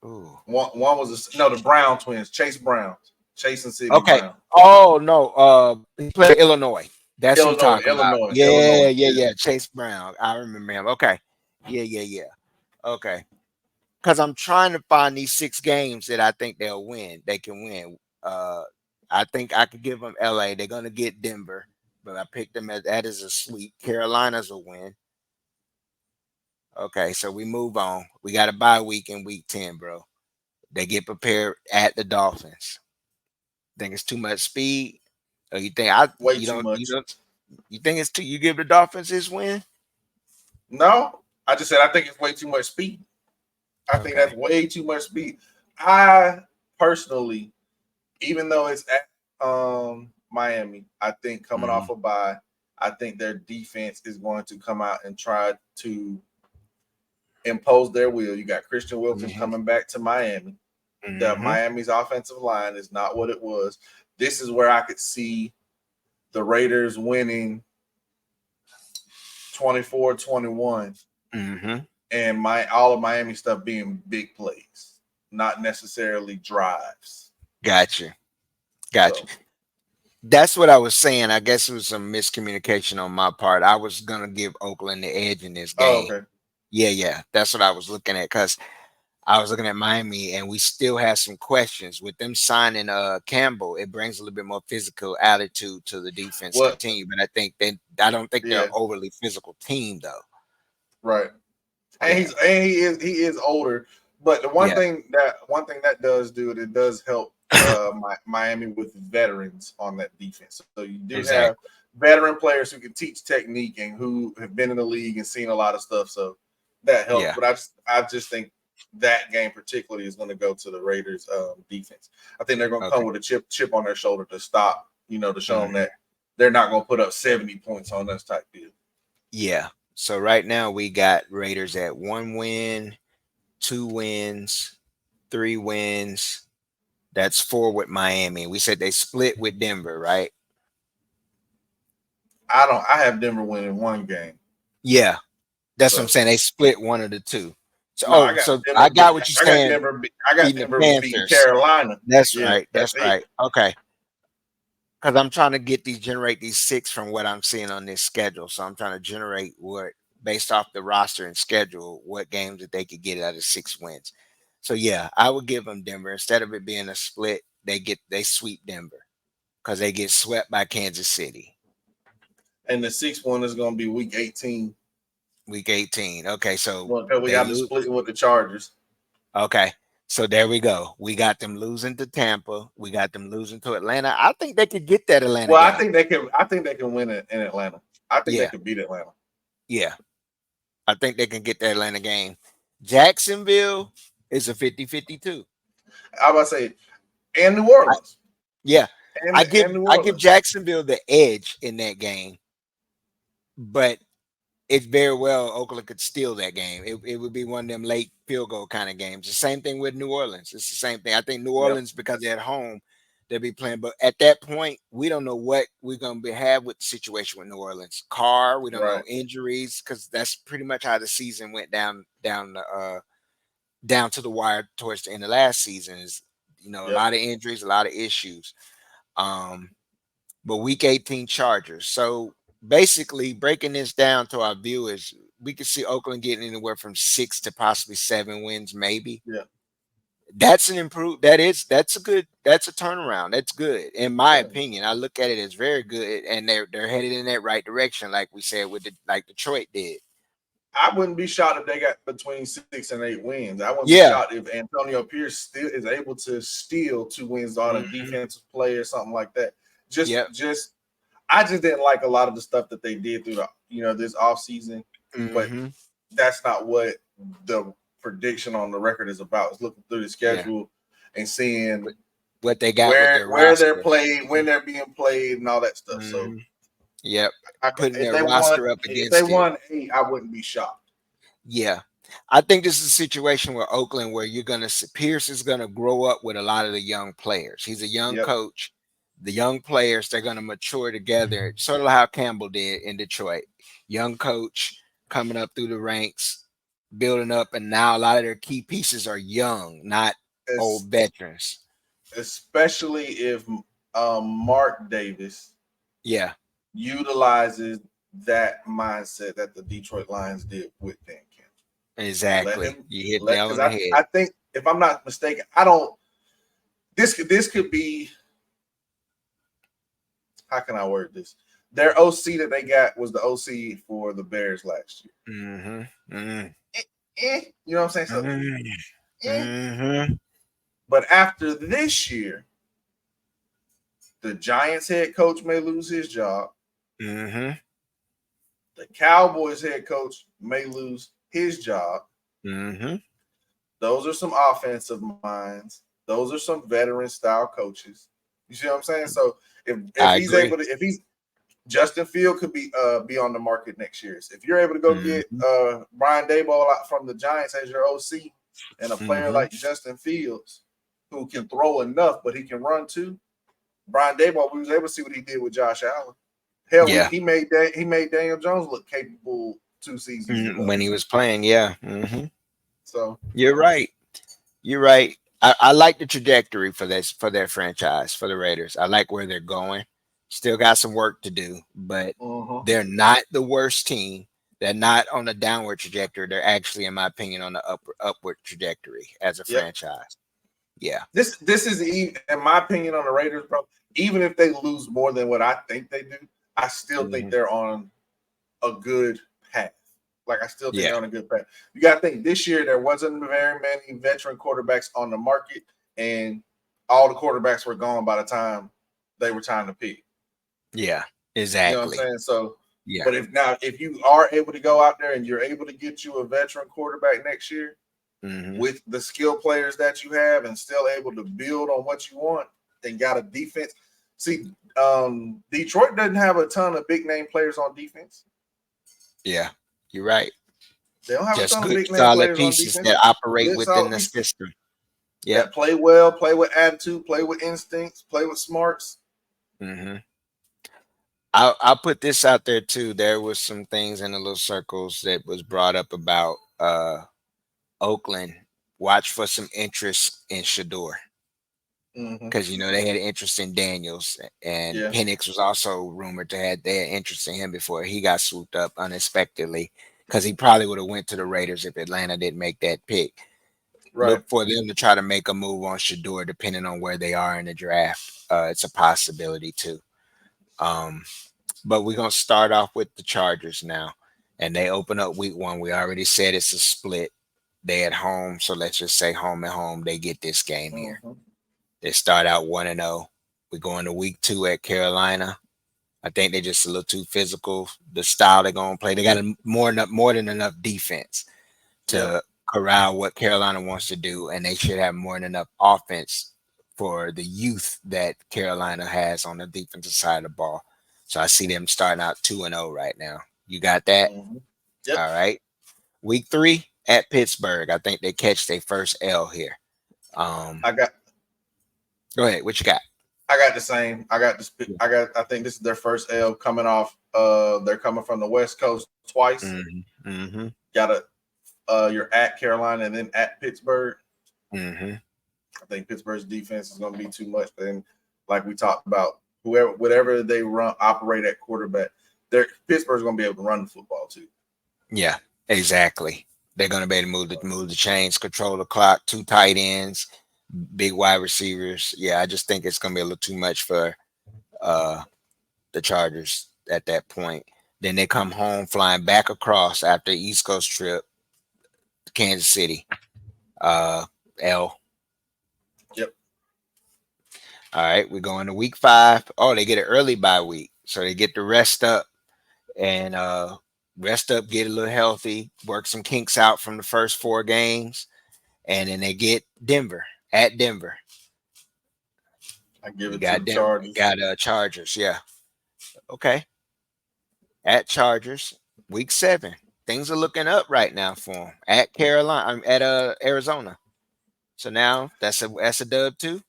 huh. Ooh. One was no, the Brown twins, Chase Brown, Chase and Sidney Okay. Brown. Oh no. He played Illinois. That's who you're Illinois, talking about. Illinois, Yeah. Illinois. Yeah. Yeah. Yeah. Chase Brown. I remember him. Okay. Yeah. Yeah. Yeah. Okay. Because I'm trying to find these 6 games that I think they'll win. They can win. I think I could give them LA. They're gonna get Denver, but I picked them as that is a sweep. Carolina's a win. Okay, so we move on. We got a bye week in week 10, bro. They get prepared at the Dolphins. Think it's too much speed? Or you think I Way you too don't you much. don't You think it's too? You give the Dolphins this win? No, I just said I think it's way too much speed. I think Okay. that's way too much speed. I personally, even though it's at Miami, I think coming Hmm. off a bye, I think their defense is going to come out and try to impose their will. You got Christian Wilkins Hmm. coming back to Miami. The Hmm. Miami's offensive line is not what it was. This is where I could see the Raiders winning 24-21, Hmm. and my all of Miami stuff being big plays, not necessarily drives. Gotcha. Gotcha. So, That's what I was saying. I guess it was some miscommunication on my part. I was gonna give Oakland the edge in this oh, game. okay. Yeah, yeah. That's what I was looking at because I was looking at Miami and we still have some questions. With them signing Campbell, it brings a little bit more physical attitude to the defensive What? team. But I don't think they're Yeah, an overly physical team though. right. And Yeah. he is older. But the Yeah. one thing that does do it, it does help Miami with veterans on that defense. So you do have Exactly. veteran players who can teach technique and who have been in the league and seen a lot of stuff. So that helps. Yeah. But I just think that game particularly is going to go to the Raiders defense. I think they're going to come Okay. with a chip on their shoulder to stop, to show them Hmm. that they're not going to put up 70 points on us type deal. Yeah. So right now we got Raiders at 1 win, 2 wins, 3 wins. That's four with Miami. We said they split with Denver, right? I have Denver winning one game. Yeah, that's what I'm So saying. They split one of the two. So, no, oh, so I got what you're saying. I got Beating the Denver beating Panthers. Carolina. That's Yeah, right. that's That's it. right. Okay. Because I'm trying to generate these six from what I'm seeing on this schedule. So I'm trying to generate what, based off the roster and schedule, what games that they could get out of 6 wins. So yeah, I would give them Denver instead of it being a split. They sweep Denver because they get swept by Kansas City. And the sixth one is gonna be week 18. Week 18. Okay, so Well, because we they got them lose. splitting with the Chargers. Okay, so there we go. We got them losing to Tampa. We got them losing to Atlanta. I think they could get that Atlanta Well, I game. think they can. I think they can win it in Atlanta. I think they Yeah, could beat Atlanta. yeah. I think they can get that Atlanta game. Jacksonville is a 50-50 too. I about to say, and New I, Orleans, yeah, and New I give Orleans. Jacksonville the edge in that game, but it's very well Oakland could steal that game. It would be one of them late field goal kind of games. The same thing with New Orleans. It's the same thing. I think New Yep. Orleans, because they're at home, they'll be playing. But at that point, we don't know what we're gonna have with the situation with New Orleans. Carr, we don't know Right. injuries because that's pretty much how the season went down to the wire towards the end of last season. Is a Yep. lot of injuries, a lot of issues. Um, but week 18 Chargers. So basically, breaking this down to our viewers, we could see Oakland getting anywhere from 6 to possibly 7 wins, maybe. Yeah. That's an improve. That's a turnaround. That's good in my Yeah. opinion. I look at it as very good, and they're headed in that right direction, like we said like Detroit did. I wouldn't be shocked if they got between 6 and 8 wins. I wouldn't be Yeah. shocked if Antonio Pierce still is able to steal 2 wins on a Hmm. defensive play or something like that. Yep. I just didn't like a lot of the stuff that they did through the this off season, but Hmm. that's not what the prediction on the record is about. It's looking through the Yeah. schedule and seeing What they got with where their where they're roster. played, when they're being played, and all that stuff. So Hmm. Yep. Putting if their they won, roster up if they against it. won 8, I wouldn't be shocked. Yeah. I think this is a situation where Oakland, where you're going to see Pierce is going to grow up with a lot of the young players. He's a young Yep. coach. The young players, they're going to mature together, sort of how Campbell did in Detroit. Young coach coming up through the ranks, building up, and now a lot of their key pieces are young, not It's, old veterans. especially if Mark Davis Yeah, utilizes that mindset that the Detroit Lions did with Dan Campbell. Let exactly. him You hit let nail because on the head. I think if I'm not mistaken, I don't this could be, how can I word this? Their OC that they got was the OC for the Bears last year. Mm-hmm. Mm-hmm. You know what I'm saying? So eh. Mm-hmm. But after this year, the Giants head coach may lose his job. Mm-hmm. The Cowboys head coach may lose his job. Mm-hmm. Those are some offensive minds. Those are some veteran style coaches. You see what I'm saying? So if I he's able agree. to, if he's Justin Field could be on the market next year. So if you're able to go get Mm-hmm. Brian Daboll out from the Giants as your OC and a player Mm-hmm. like Justin Fields who can throw enough but he can run too. Brian Daboll, we was able to see what he did with Josh Allen. Hell, Yeah. he made Daniel Jones look capable 2 seasons ago. When he was playing, yeah. Mm-hmm. So You're right. You're right. I like the trajectory for this for their franchise for the Raiders. I like where they're going. Still got some work to do, but uh-huh. they're not the worst team. They're not on a downward trajectory. They're actually, in my opinion, on the upward trajectory as a Yep. franchise. Yeah. This is in my opinion on the Raiders, bro. Even if they lose more than what I think they do, I still think Hmm. they're on a good path. Like I still think Yeah. they're on a good path. You got to think this year there wasn't very many veteran quarterbacks on the market, and all the quarterbacks were gone by the time they were time to pick. Yeah. You know what I'm Exactly. saying? So, Yeah. but if you are able to go out there and you're able to get you a veteran quarterback next year Hmm. with the skill players that you have and still able to build on what you want and got a defense. See, Detroit doesn't have a ton of big name players on defense. Yeah. You're right. They don't have a Just ton of good, big name solid players on pieces defense. that operate Good within solid the pieces system. Yep. that play well, play with attitude, play with instincts, play with smarts. Hmm. I'll put this out there too. There was some things in the little circles that was brought up about Oakland. Watch for some interest in Shador Mm-hmm. because they had interest in Daniels, and Yeah, Penix was also rumored to have they had interest in him before he got swooped up unexpectedly because he probably would have went to the Raiders if Atlanta didn't make that pick. right. Look for them to try to make a move on Shador depending on where they are in the draft. It's a possibility too. Um, But we're gonna start off with the Chargers now, and they open up week one. We already said it's a split. They at home, so let's just say home and home. They get this game here. Mm-hmm. They start out 1-0. We go into week two at Carolina. I think they're just a little too physical. The style they're gonna play, they got more than enough defense Yep. to corral what Carolina wants to do, and they should have more than enough offense for the youth that Carolina has on the defensive side of the ball. So I see them starting out 2-0 right now. You got that? Mm-hmm. Yep. All right. Week three at Pittsburgh. I think they catch their first L here. Um, I got Go ahead. What you got? I got the same. I got this. I think this is their first L coming off. They're coming from the West Coast twice. Mm-hmm. Mm-hmm. Got a you're at Carolina and then at Pittsburgh. Mm-hmm. I think Pittsburgh's defense is going to be too much. Then, like we talked about, whatever they operate at quarterback, Pittsburgh's going to be able to run the football too. Yeah, exactly. They're gonna be able to move the chains, control the clock, two tight ends, big wide receivers. Yeah, I just think it's gonna be a little too much for uh the Chargers at that point. Then they come home flying back across after East Coast trip to Kansas City. Uh L. Yep. All right, we're going to week five. Oh, they get an early bye week. So they get to rest up and get a little healthy, work some kinks out from the first four games, and then they get Denver at Denver. I give You it to got the Denver, Chargers. got Chargers. Yeah, okay. At Chargers, week seven. Things are looking up right now for them. At Carolina, I'm at Arizona. So now that's a dub too.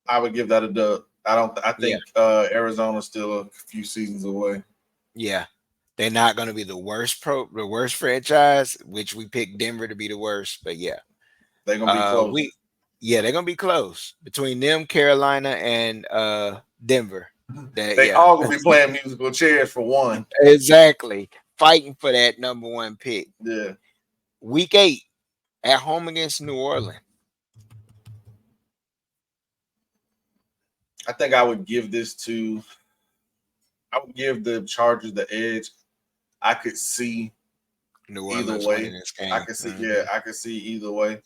I would give that a dub. I don't. I Yeah, think Arizona's still a few seasons away. yeah. They're not going to be the worst franchise, which we picked Denver to be the worst. But yeah, They're gonna be close. we yeah, they're gonna be close between them, Carolina, and Denver. That They yeah, all gonna be playing musical chairs for one. exactly. Fighting for that number one pick. Yeah, Week eight at home against New Orleans. I think I would give this to. I would give the Chargers the edge. I could see New either Orleans winning way. this I game. could see. Yeah, Hmm. I could see either way.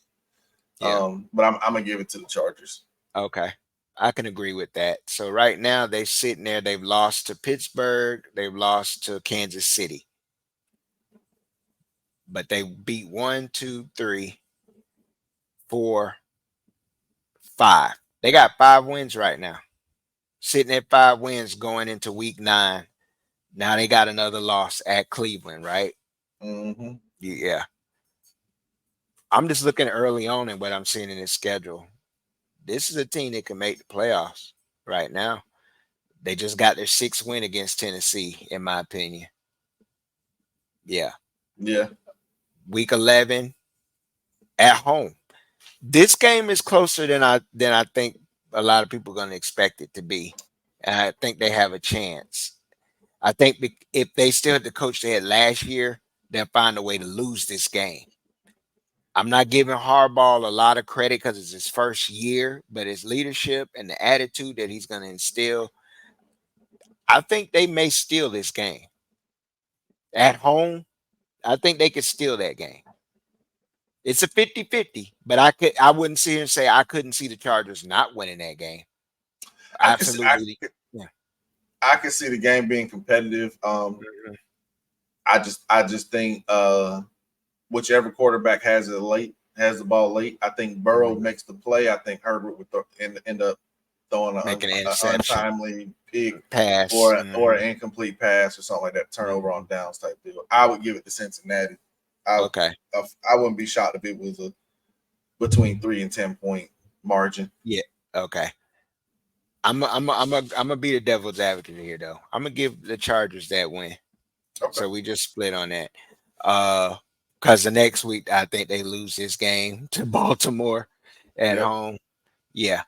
Yeah. But I'm gonna give it to the Chargers. Okay. I can agree with that. So right now they're sitting there. They've lost to Pittsburgh. They've lost to Kansas City, but they beat one, two, three, four, five. They got 5 wins right now. Sitting at 5 wins going into week 9. Now they got another loss at Cleveland, right? Mm-hmm. Yeah. I'm just looking early on at what I'm seeing in his schedule. This is a team that can make the playoffs right now. They just got their 6th win against Tennessee, in my opinion. Yeah. Yeah. Week 11 at home. This game is closer than I think a lot of people are going to expect it to be. And I think they have a chance. I think if they still had the coach they had last year, they'll find a way to lose this game. I'm not giving Harbaugh a lot of credit because it's his first year, but his leadership and the attitude that he's going to instill, I think they may steal this game at home. I think they could steal that game. It's a 50-50, but I wouldn't sit here and say I couldn't see the Chargers not winning that game. I can see, Absolutely. Yeah. I can see the game being competitive. Mhm. I just think whichever quarterback has the ball late. I think Burrow Mhm. makes the play. I think Herbert would end up throwing Making an an interception, untimely pick pass. or an Mhm. incomplete pass or something like that, turnover on Mhm. downs type deal. I would give it to Cincinnati. I Okay. I wouldn't be shocked if it was a between 3 and 10 point margin. Yeah. Okay. I'm gonna be the devil's advocate here though. I'm gonna give the Chargers that win. Okay. So we just split on that. Uh, because the next week I think they lose this game to Baltimore at Yep. home. Yeah,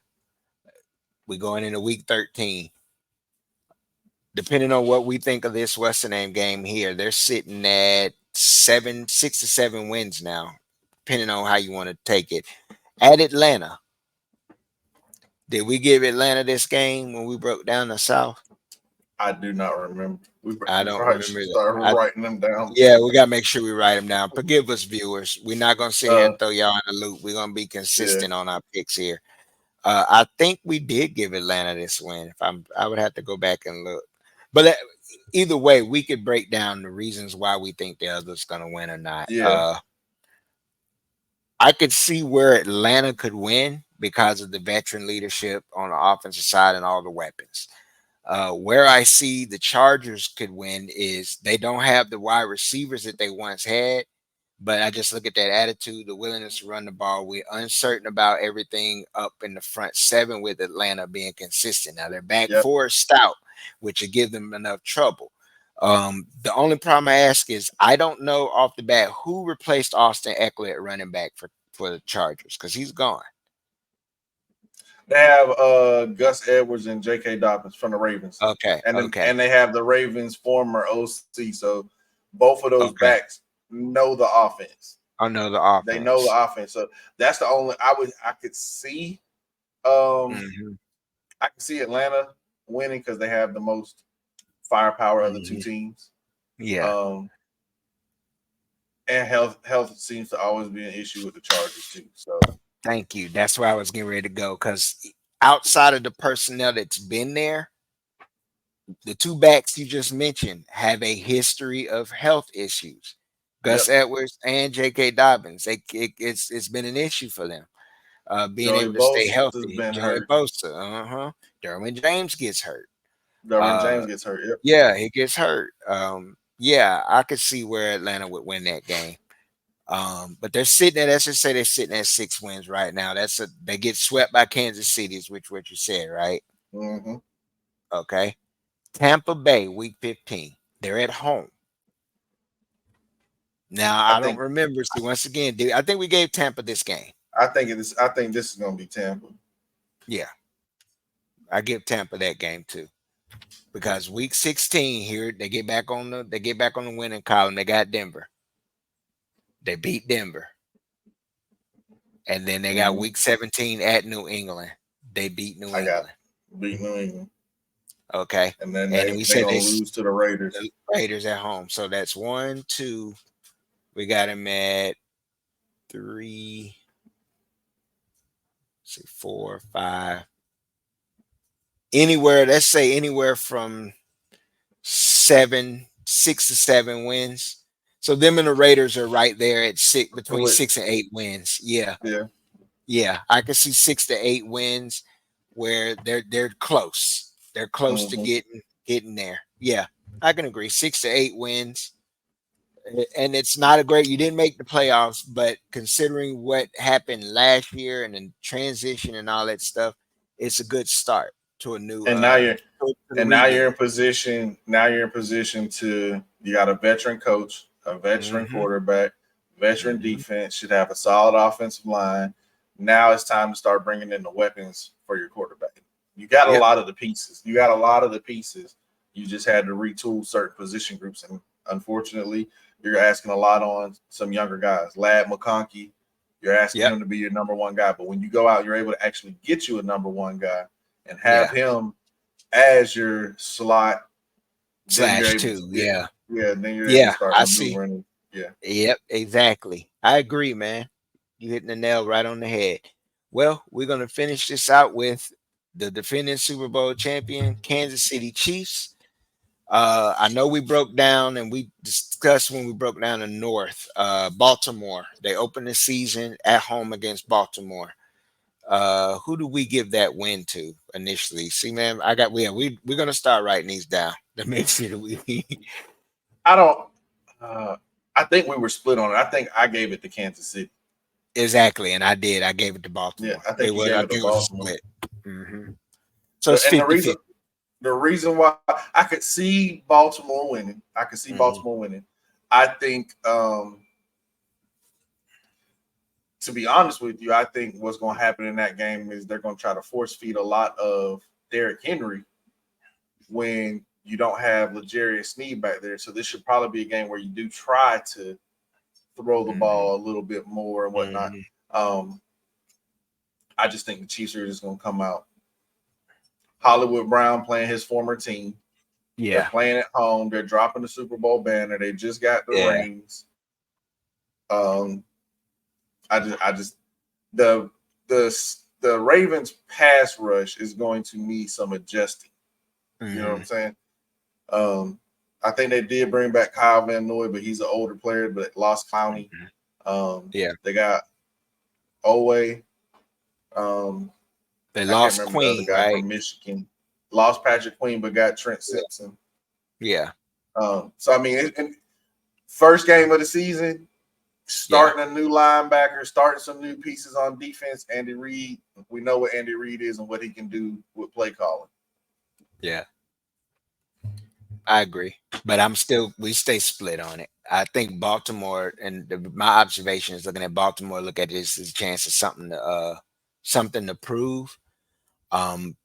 we going into week 13. Depending on what we think of this Western name game here, they're sitting at 6 to 7 wins now, depending on how you want to take it. At Atlanta, did we give Atlanta this game when we broke down the South? I do not remember. I We don't probably remember should that. start writing them down. Yeah, we gotta make sure we write them down. Forgive us, viewers. We're not gonna sit here Uh, and throw y'all in the loop. We're gonna be yeah, consistent on our picks here. I think we did give Atlanta this win. I would have to go back and look. But either way, we could break down the reasons why we think the other's gonna win or not. yeah, I could see where Atlanta could win because of the veteran leadership on the offensive side and all the weapons. Where I see the Chargers could win is they don't have the wide receivers that they once had, but I just look at that attitude, the willingness to run the ball. We're uncertain about everything up in the front seven with Atlanta being consistent. Now their back yep. four is stout, which will give them enough trouble. The only problem I ask is I don't know off the bat who replaced Austin Eckler at running back for the Chargers because he's gone. They have Gus Edwards and J.K. Dobbins from the Ravens, Okay, okay, and they have the Ravens former OC. So both of those okay. backs know the offense. I know the They know the offense. offense. So that's the only I could see. Hmm. I can see Atlanta winning because they have the most firepower of the two Hmm. teams. Yeah. Um, and health seems to always be an issue with the Chargers too. So Thank you. That's where I was getting ready to go because outside of the personnel that's been there, the two backs you just mentioned have a history of health issues. Gus yep, Edwards and J.K. Dobbins. It's been an issue for them being Joey able to stay Bosa's healthy. been Joey hurt. Bosa, uh-huh. Derwin James gets hurt. Derwin Uh, James gets hurt. Yep. yeah, he gets hurt. Yeah, I could see where Atlanta would win that game. But they're sitting at, let's just say they're sitting at 6 wins right now. They get swept by Kansas City, is which what you said, right? Mm-hmm. Okay. Tampa Bay, week 15. They're at home. Now I I don't think remember. See, once again, I think we gave Tampa this game. I think it is. I think this is going to be Tampa. Yeah, I give Tampa that game too. Because week 16 here, they get back on the winning column. They got Denver. They beat Denver. And then they got Mm-hmm. week 17 at New England. They beat New I got England. beat New England, Okay. and then And then we they said gonna lose to the Raiders. the Raiders at home. So that's one, two. We got them at three, see, four, five. anywhere, let's say anywhere from 6 to 7 wins. So them and the Raiders are right there at six, between With 6 and 8 wins. Yeah, yeah, yeah, I can see 6 to 8 wins where they're close. They're close to hmm getting there. Yeah, I can agree. 6 to 8 wins, and it's not a great. You didn't make the playoffs, but considering what happened last year and the transition and all that stuff, it's a good start to a new and now you're to the and now you're in rebuild. position. Now you're in position to you got a veteran coach, a veteran Hmm. quarterback, veteran Hmm. defense. Should have a solid offensive line. Now it's time to start bringing in the weapons for your quarterback. You got a Yep. lot of the pieces. You got a lot of the pieces. You just had to retool certain position groups, and unfortunately, you're asking a lot on some younger guys. Lad McConkey, you're asking Yep. him to be your number one guy. But when you go out, you're able to actually get you a number one guy and have Yeah. him as your slot, then you're Slash able to two. get Yeah. then you're able to Yeah. start I see. maneuvering. Yeah. Yep. Exactly. I agree, man. You hitting the nail right on the head. Well, we're gonna finish this out with the defending Super Bowl champion, Kansas City Chiefs. I know we broke down and we discussed when we broke down the North. Baltimore. They opened the season at home against Baltimore. Who do we give that win to initially? See, man, we're gonna start writing these down to make sure that we I don't I think we were split on it. I think I gave it to Kansas City. exactly, and I did. I gave it to Yeah, Baltimore. I It think you was, gave I it to think it was a Baltimore. split. Hmm. So it's And the 50 reason 50. the reason why I could see Baltimore winning, I could see Hmm. Baltimore winning. I think to be honest with you, I think what's going to happen in that game is they're going to try to force feed a lot of Derrick Henry when you don't have L'Jarius Sneed back there. So this should probably be a game where you do try to throw the Hmm. ball a little bit more and whatnot. Hmm. Um, I just think the Chiefs are just going to come out. Hollywood Brown playing his former team. They're Yeah, playing at home. They're dropping the Super Bowl banner. They just got the yeah. rings. Um, I just the the the Ravens pass rush is going to need some adjusting. You know what I'm Hmm. saying? Um, I think they did bring back Kyle Van Noy, but he's an older player, but lost Clowney. Hmm. Yeah, They got Owe. Um, they I can't lost remember the other Queen, guy right? from Michigan. Lost Patrick Queen, but got Trent Yeah, Simpson. yeah, So I mean, first game of the season, yeah, starting a new linebacker, starting some new pieces on defense. Andy Reid, we know what Andy Reid is and what he can do with play calling. yeah. I agree, but we stay split on it. I think Baltimore, and my observation is looking at Baltimore, look at this as a chance of something to prove. Um,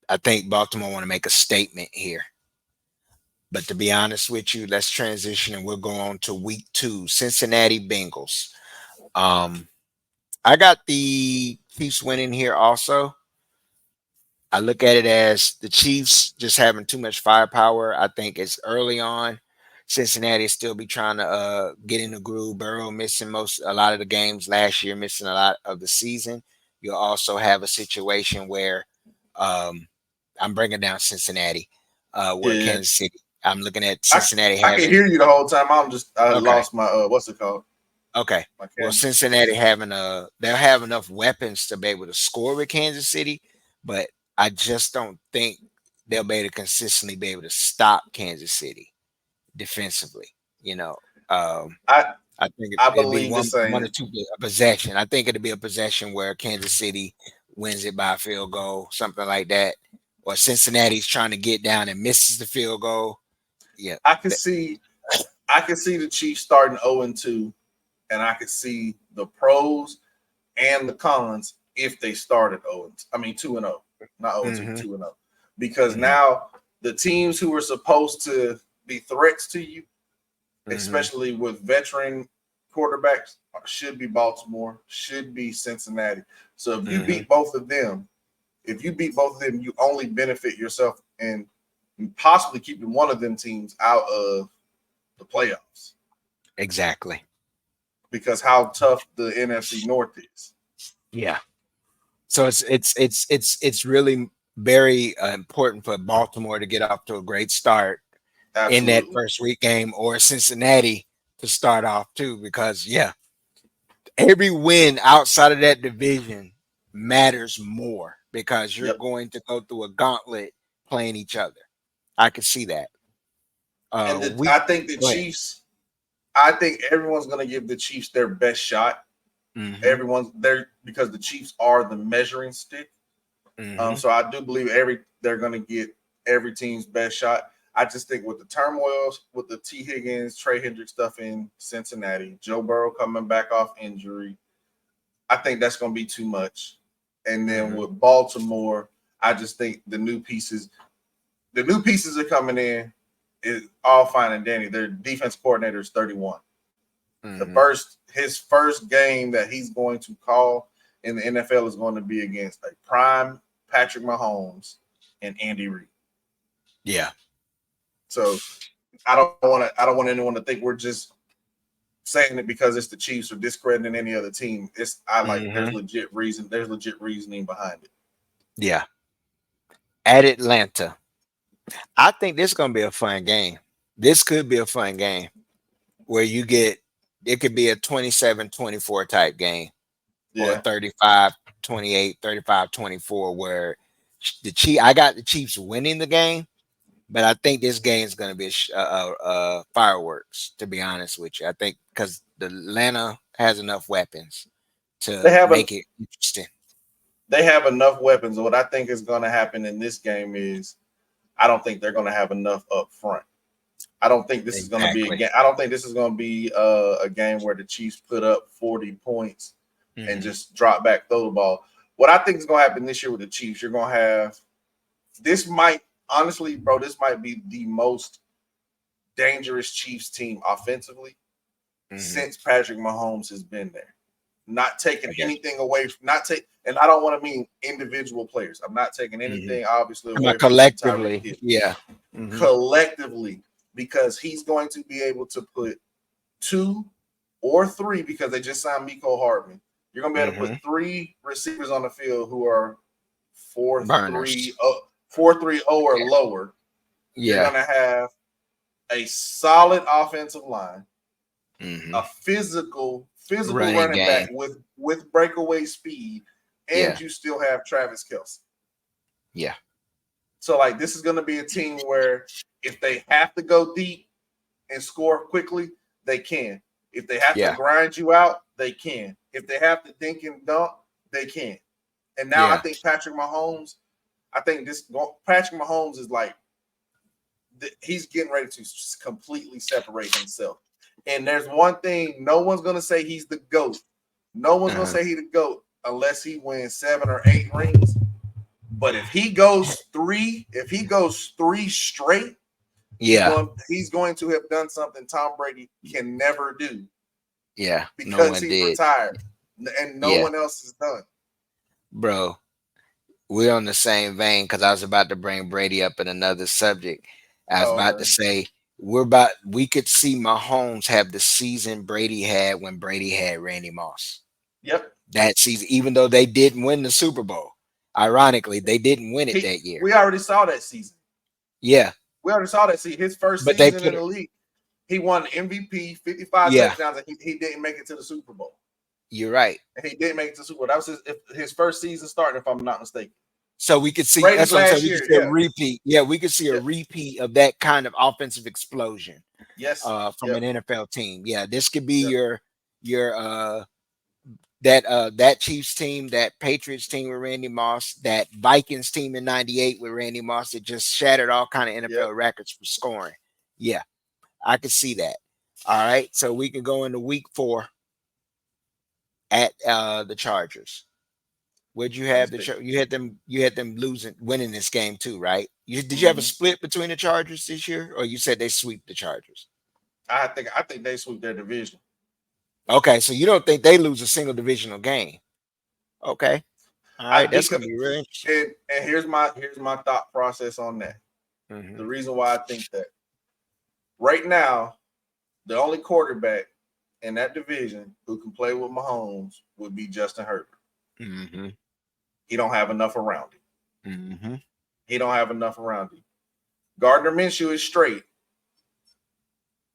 I think Baltimore want to make a statement here. But to be honest with you, let's transition and we'll go on to week two, Cincinnati Bengals. Um, I got the Chiefs winning here also. I look at it as the Chiefs just having too much firepower. I think it's early on. Cincinnati still be trying to get in the groove. Burrow missing a lot of the games last year, missing a lot of the season. You'll also have a situation where um, I'm bringing down Cincinnati, where Yeah, Kansas City. I'm looking at I Cincinnati I can having hear you the whole time. I okay. lost my what's it called? Okay. My Well, camera. Cincinnati having they'll have enough weapons to be able to score with Kansas City, but I just don't think they'll be able to consistently be able to stop Kansas City defensively. You know, um, I I think I it'll be believe the one or same. two a possession. I think it'll be a possession where Kansas City wins it by a field goal, something like that, or Cincinnati's trying to get down and misses the field goal. Yeah, I can th- see I can see the Chiefs starting 0-2, and I could see the pros and the cons if they started 0. I mean 2-0, not 0-2, mhm, 2-0, because mhm, now the teams who were supposed to be threats to you, mhm, especially with veteran quarterbacks, should be Baltimore, should be Cincinnati. So mhm. if you beat both of them, you only benefit yourself and possibly keeping one of them teams out of the playoffs Exactly. because how tough the NFC North is. Yeah. So it's really. very important for Baltimore to get off to a great start in that Absolutely. first week game, or Cincinnati to start off too, because yeah, every win outside of that division matters more because you're Yep. going to go through a gauntlet playing each other. I can see that. And We I think the Go ahead. Chiefs. I think everyone's going to give the Chiefs their best shot. Mm-hmm. Everyone's there because the Chiefs are the measuring stick. Mm-hmm. So I do believe they're going to get every team's best shot. I just think with the turmoils, with the T. Higgins, Trey Hendrick stuff in Cincinnati, Joe Burrow coming back off injury, I think that's going to be too much. And then Mm-hmm. with Baltimore, I just think the new pieces are coming in. Is all fine and dandy. Their defense coordinator is 31. Mm-hmm. His first game that he's going to call in the NFL is going to be against a prime Patrick Mahomes and Andy Reid. Yeah. So I don't want anyone to think we're just saying it because it's the Chiefs or discrediting any other team. Mm-hmm. there's legit reasoning behind it. Yeah. At Atlanta, I think this is going to be a fun game. This could be a fun game where it could be a 27-24 type game, or Yeah. 35-28, 35-24, where I got the Chiefs winning the game, but I think this game is going to be fireworks, to be honest with you. I think because the Atlanta has enough weapons They to have a make it interesting. they have enough weapons. What I think is going to happen in this game is I don't think they're going to have enough up front. I don't think this is going to be a Exactly. game. I don't think this is going to be a game where the Chiefs put up 40 points and Hmm. just drop back, throw the ball. What I think is going to happen this year with the Chiefs, you're going to have this might honestly, bro, this might be the most dangerous Chiefs team offensively Hmm. since Patrick Mahomes has been there. Not taking I guess. anything away, not take, and I don't want to mean individual players. I'm not taking Hmm. anything obviously Come on, away from Tyreek collectively. Hill. Yeah. Hmm. Collectively, because he's going to be able to put two or three, because they just signed Miko Hardman. You're going to be able to Hmm. put three receivers on the field who are 4-3, Burners. 4-3-0 or lower. You're Yeah. going to have a solid offensive line, Hmm. a physical Running running back game. with breakaway speed, and Yeah. you still have Travis Kelce. Yeah. So like this is going to be a team where if they have to go deep and score quickly, they can. If they have to Yeah. grind you out, they can. If they have to dink and dunk, they can. And now I Yeah. think I think this Patrick Mahomes is like he's getting ready to completely separate himself. And there's one thing: no one's gonna say he's the GOAT. No one's gonna Uh-huh. say he's the GOAT unless he wins 7 or 8 rings. But if he goes three straight, Yeah. he's going to have done something Tom Brady can never do Yeah. No because one he's did. retired and no Yeah. one else has done. Bro, we're on the same vein because I was about to bring Brady up in another subject. I was Oh, about to okay. say we could see Mahomes have the season Brady had when Brady had Randy Moss. Yep. That season, even though they didn't win the Super Bowl. Ironically, they didn't win it that year. We already saw that season. Yeah. We already saw that. See, his first But they season put in it, the league, he won MVP, 55 yeah, touchdowns, and he didn't make it to the Super Bowl. you're right. And he didn't make it to the Super Bowl. That was his first season starting, if I'm not mistaken. So we could see Brady's that's what I'm saying. last We could year, see a yeah. repeat. Yeah, we could see a Yep. repeat of that kind of offensive explosion Yes. from Yep. an NFL team. Yeah, this could be Yep. your that Chiefs team, that Patriots team with Randy Moss, that Vikings team in '98 with Randy Moss that just shattered all kind of Yep. NFL records for scoring. Yeah, I could see that. All right, so we can go into week 4 at the Chargers. Would you have Let's pick. you had them losing winning this game too, right? Did you have a Mm-hmm. split between the Chargers this year, or you said they sweep the Chargers? I think they sweep their division. Okay, so you don't think they lose a single divisional game? Okay, all I right, do, that's gonna be really interesting. and here's my thought process on that. Hmm. The reason why I think that right now the only quarterback in that division who can play with Mahomes would be Justin Herbert. Hmm. He don't have enough around him. Hmm. He don't have enough around him. Gardner Minshew is straight,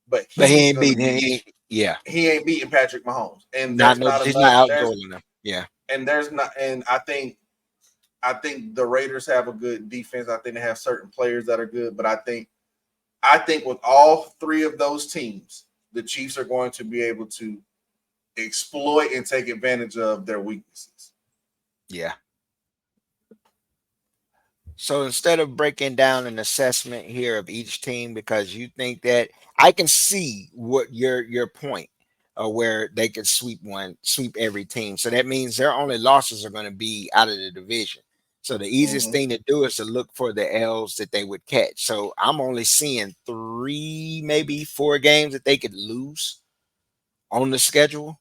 but But he he's ain't gonna beating. be Yeah, he ain't beating Patrick Mahomes, and not there's no. not He's not enough. outdoing them. Yeah. There's not, and I think the Raiders have a good defense. I think they have certain players that are good, but I think with all three of those teams, the Chiefs are going to be able to exploit and take advantage of their weaknesses. Yeah. So instead of breaking down an assessment here of each team, because you think that I can see what your point, where they could sweep every team. So that means their only losses are going to be out of the division. So the easiest Mm-hmm. thing to do is to look for the L's that they would catch. So I'm only seeing three, maybe four games that they could lose on the schedule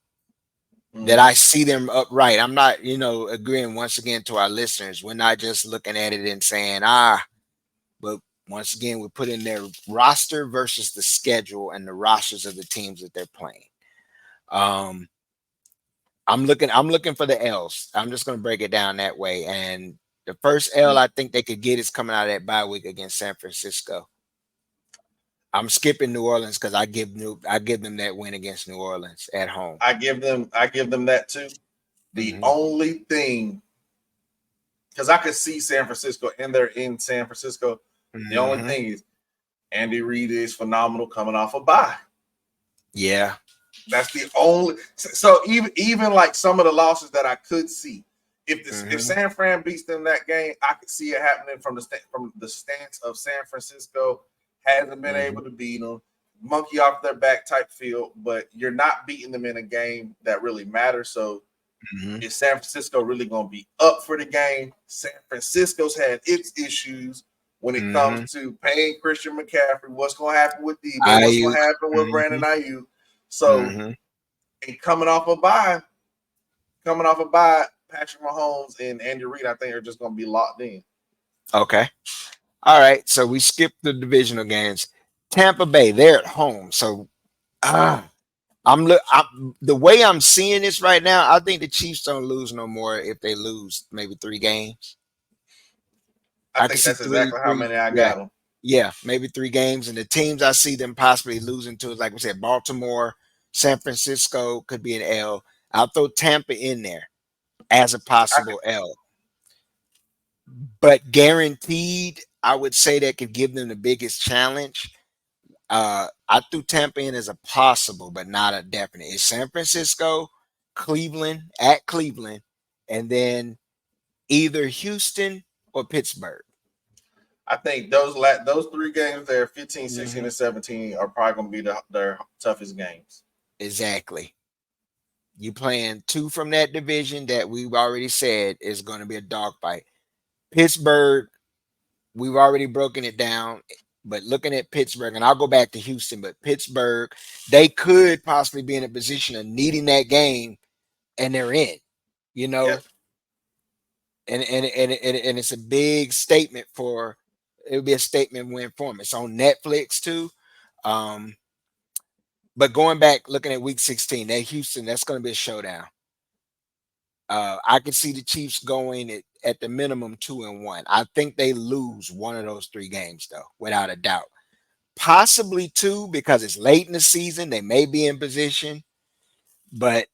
that Mm-hmm. I see them upright. I'm not, agreeing once again to our listeners. We're not just looking at it and saying, but once again, we put in their roster versus the schedule and the rosters of the teams that they're playing. Um, I'm looking for the L's. I'm just gonna break it down that way. And the first L I think they could get is coming out of that bye week against San Francisco. I'm skipping New Orleans because I give them that win against New Orleans at home. I give them that too. The Hmm. only thing, because I could see San Francisco and they're in San Francisco. The only Hmm. thing is Andy Reid is phenomenal coming off a bye. Yeah. That's the only. So even like some of the losses that I could see, if Hmm. San Fran beats them that game, I could see it happening from the stance of San Francisco hasn't been Hmm. able to beat them, monkey off their back type feel. But you're not beating them in a game that really matters. So Hmm. is San Francisco really going to be up for the game? San Francisco's had its issues when it Hmm. comes to paying Christian McCaffrey. What's going to happen with Debo? What's going IU. to happen with Brandon Hmm. Ayuk? So, Hmm. and coming off a bye, Patrick Mahomes and Andy Reid, I think, are just going to be locked in. Okay. All right. So we skipped the divisional games. Tampa Bay, they're at home. So uh, the way I'm seeing this right now, I think the Chiefs don't lose no more if they lose maybe three games. I I can think see that's exactly how three, many I yeah, got them. yeah, maybe three games. And the teams I see them possibly losing to is like we said, Baltimore, San Francisco could be an L. I'll throw Tampa in there as a I could, possible L. But guaranteed, I would say that could give them the biggest challenge. I threw Tampa in as a possible, but not a definite. It's San Francisco, Cleveland at Cleveland, and then either Houston or Pittsburgh. I think those three games there, 15, 16, Hmm. and 17, are probably going to be their toughest games. Exactly. You playing two from that division that we've already said is going to be a dogfight. Pittsburgh, we've already broken it down, but looking at Pittsburgh, and I'll go back to Houston, but Pittsburgh, they could possibly be in a position of needing that game, and they're in, you know, Yep. and it's a big statement for. It'll be a statement win for them. It's on Netflix too. Um, but going back, looking at Week 16, that Houston, that's going to be a showdown. I can see the Chiefs going at the minimum 2-1. I think they lose one of those three games, though, without a doubt. Possibly two because it's late in the season. They may be in position, but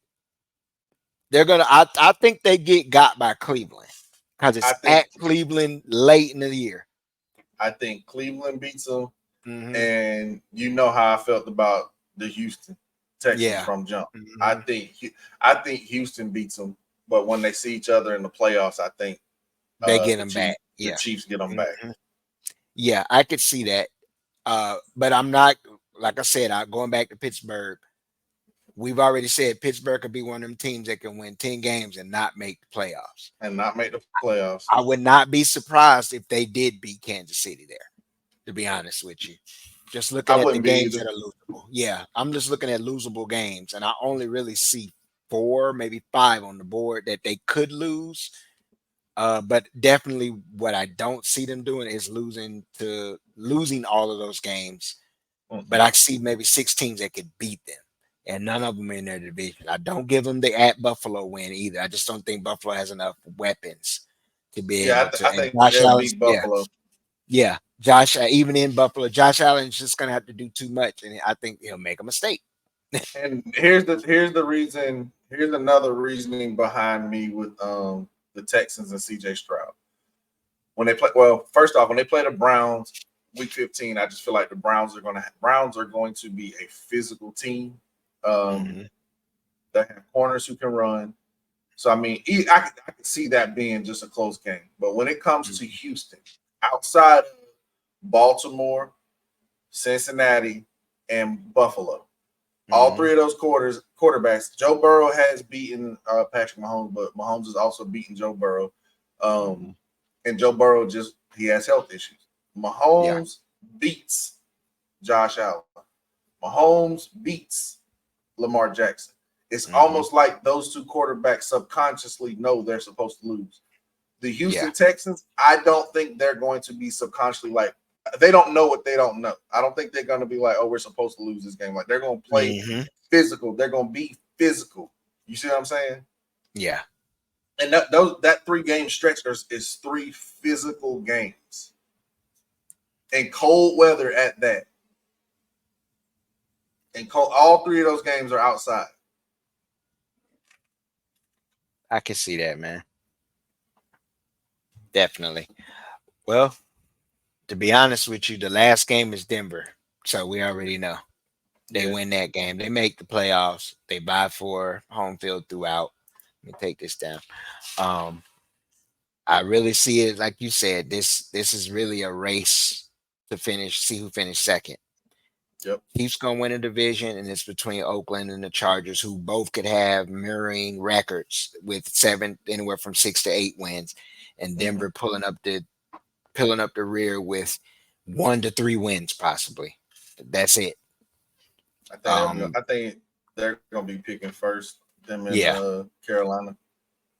they're gonna. I think they get got by Cleveland because I it's think at Cleveland late in the year. I think Cleveland beats them, Hmm. and you know how I felt about the Houston Texans Yeah. from jump. I Hmm. think I think Houston beats them, but when they see each other in the playoffs, I think They get the them Chiefs back. the Yeah. Chiefs get them back. Hmm. Yeah, I could see that. But I'm not like I said. Going back to Pittsburgh. We've already said Pittsburgh could be one of them teams that can win 10 games and not make the playoffs. And not make the playoffs. I would not be surprised if they did beat Kansas City there, to be honest with you. Just I looking at the wouldn't be games either. that are losable. Yeah, I'm just looking at losable games, and I only really see four, maybe five on the board that they could lose. But definitely what I don't see them doing is losing all of those games, but Mm-mm. I see maybe six teams that could beat them, and none of them in their division. I don't give them the at Buffalo win either. I just don't think Buffalo has enough weapons to be Yeah, able to. I And think Josh they'll Allen's, beat yeah, Buffalo. yeah. Josh, even in Buffalo, Josh Allen's just gonna have to do too much, and I think he'll make a mistake. And here's the reason. Here's another reasoning behind me with the Texans and CJ Stroud. When they play, well, first off, when they play the Browns week 15, I just feel like the Browns are going to be a physical team. Um, Hmm. they have corners who can run. So I mean, I can see that being just a close game. But when it comes to Houston, outside of Baltimore, Cincinnati, and Buffalo, all Hmm. three of those quarterbacks, Joe Burrow has beaten Patrick Mahomes, but Mahomes has also beaten Joe Burrow. Um, Hmm. and Joe Burrow he has health issues. Yeah. Mahomes beats Josh Allen. Mahomes beats Lamar Jackson. It's Hmm. almost like those two quarterbacks subconsciously know they're supposed to lose. The Yeah. Houston Texans, I don't think they're going to be subconsciously like they don't know what they don't know. I don't think they're going to be like, oh, we're supposed to lose this game. Like they're going to play Hmm. physical. They're going to be physical. You see what I'm saying? Yeah. And that 3 game stretch is 3 physical games and cold weather at that. And all 3 of those games are outside. I can see that, man. Definitely. Well, to be honest with you, the last game is Denver, so we already know they Yeah, win that game. They make the playoffs. They buy for home field throughout. Let me take this down. Um, I really see it like you said. This is really a race to finish. See who finished second. yep. Chiefs gonna win a division, and it's between Oakland and the Chargers, who both could have mirroring records with seven, anywhere from 6 to 8 wins, and Mm-hmm. Denver pulling up the rear with 1 to 3 wins, possibly. That's it. Um, I think they're gonna be picking first. Them in yeah, Carolina.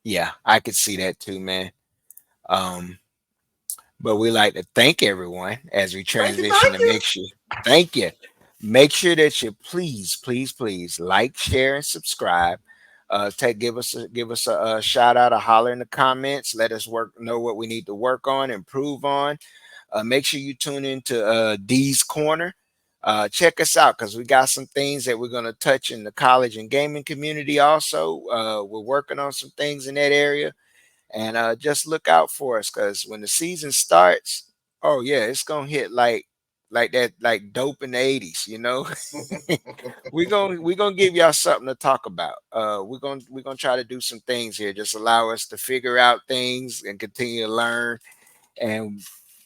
yeah, I could see that too, man. Um, but we like to thank everyone as we Thank you, transition thank to you. make sure. Thank you. Make sure that you please like, share, and subscribe. Give us a shout out, a holler in the comments. Let us know what we need to work on, improve on. Make sure you tune into D's Corner. Check us out because we got some things that we're going to touch in the college and gaming community also. We're working on some things in that area. And just look out for us because when the season starts, oh yeah, it's gonna hit like that, like dope in the 80s, you know. We're gonna give y'all something to talk about. We're gonna try to do some things here. Just allow us to figure out things and continue to learn. And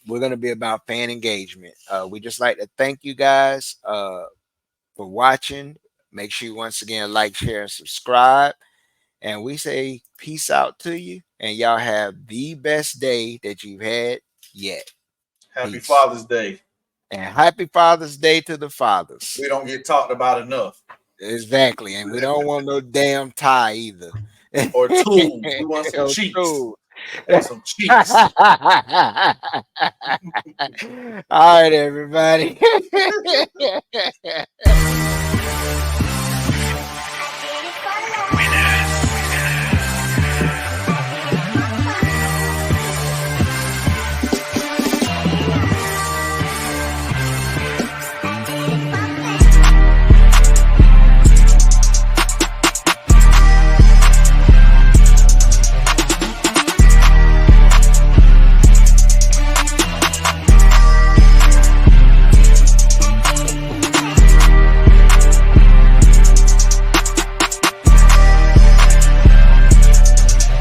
we're gonna be about fan engagement. We just like to thank you guys for watching. Make sure you once again like, share, and subscribe. And we say peace out to you. And y'all have the best day that you've had yet. Happy Peace. Father's Day. And happy Father's Day to the We fathers. don't get talked about enough. Exactly. And we don't want no damn tie either. Or tools. We want some Oh, cheeks. cool. Want some cheeks. All right, everybody.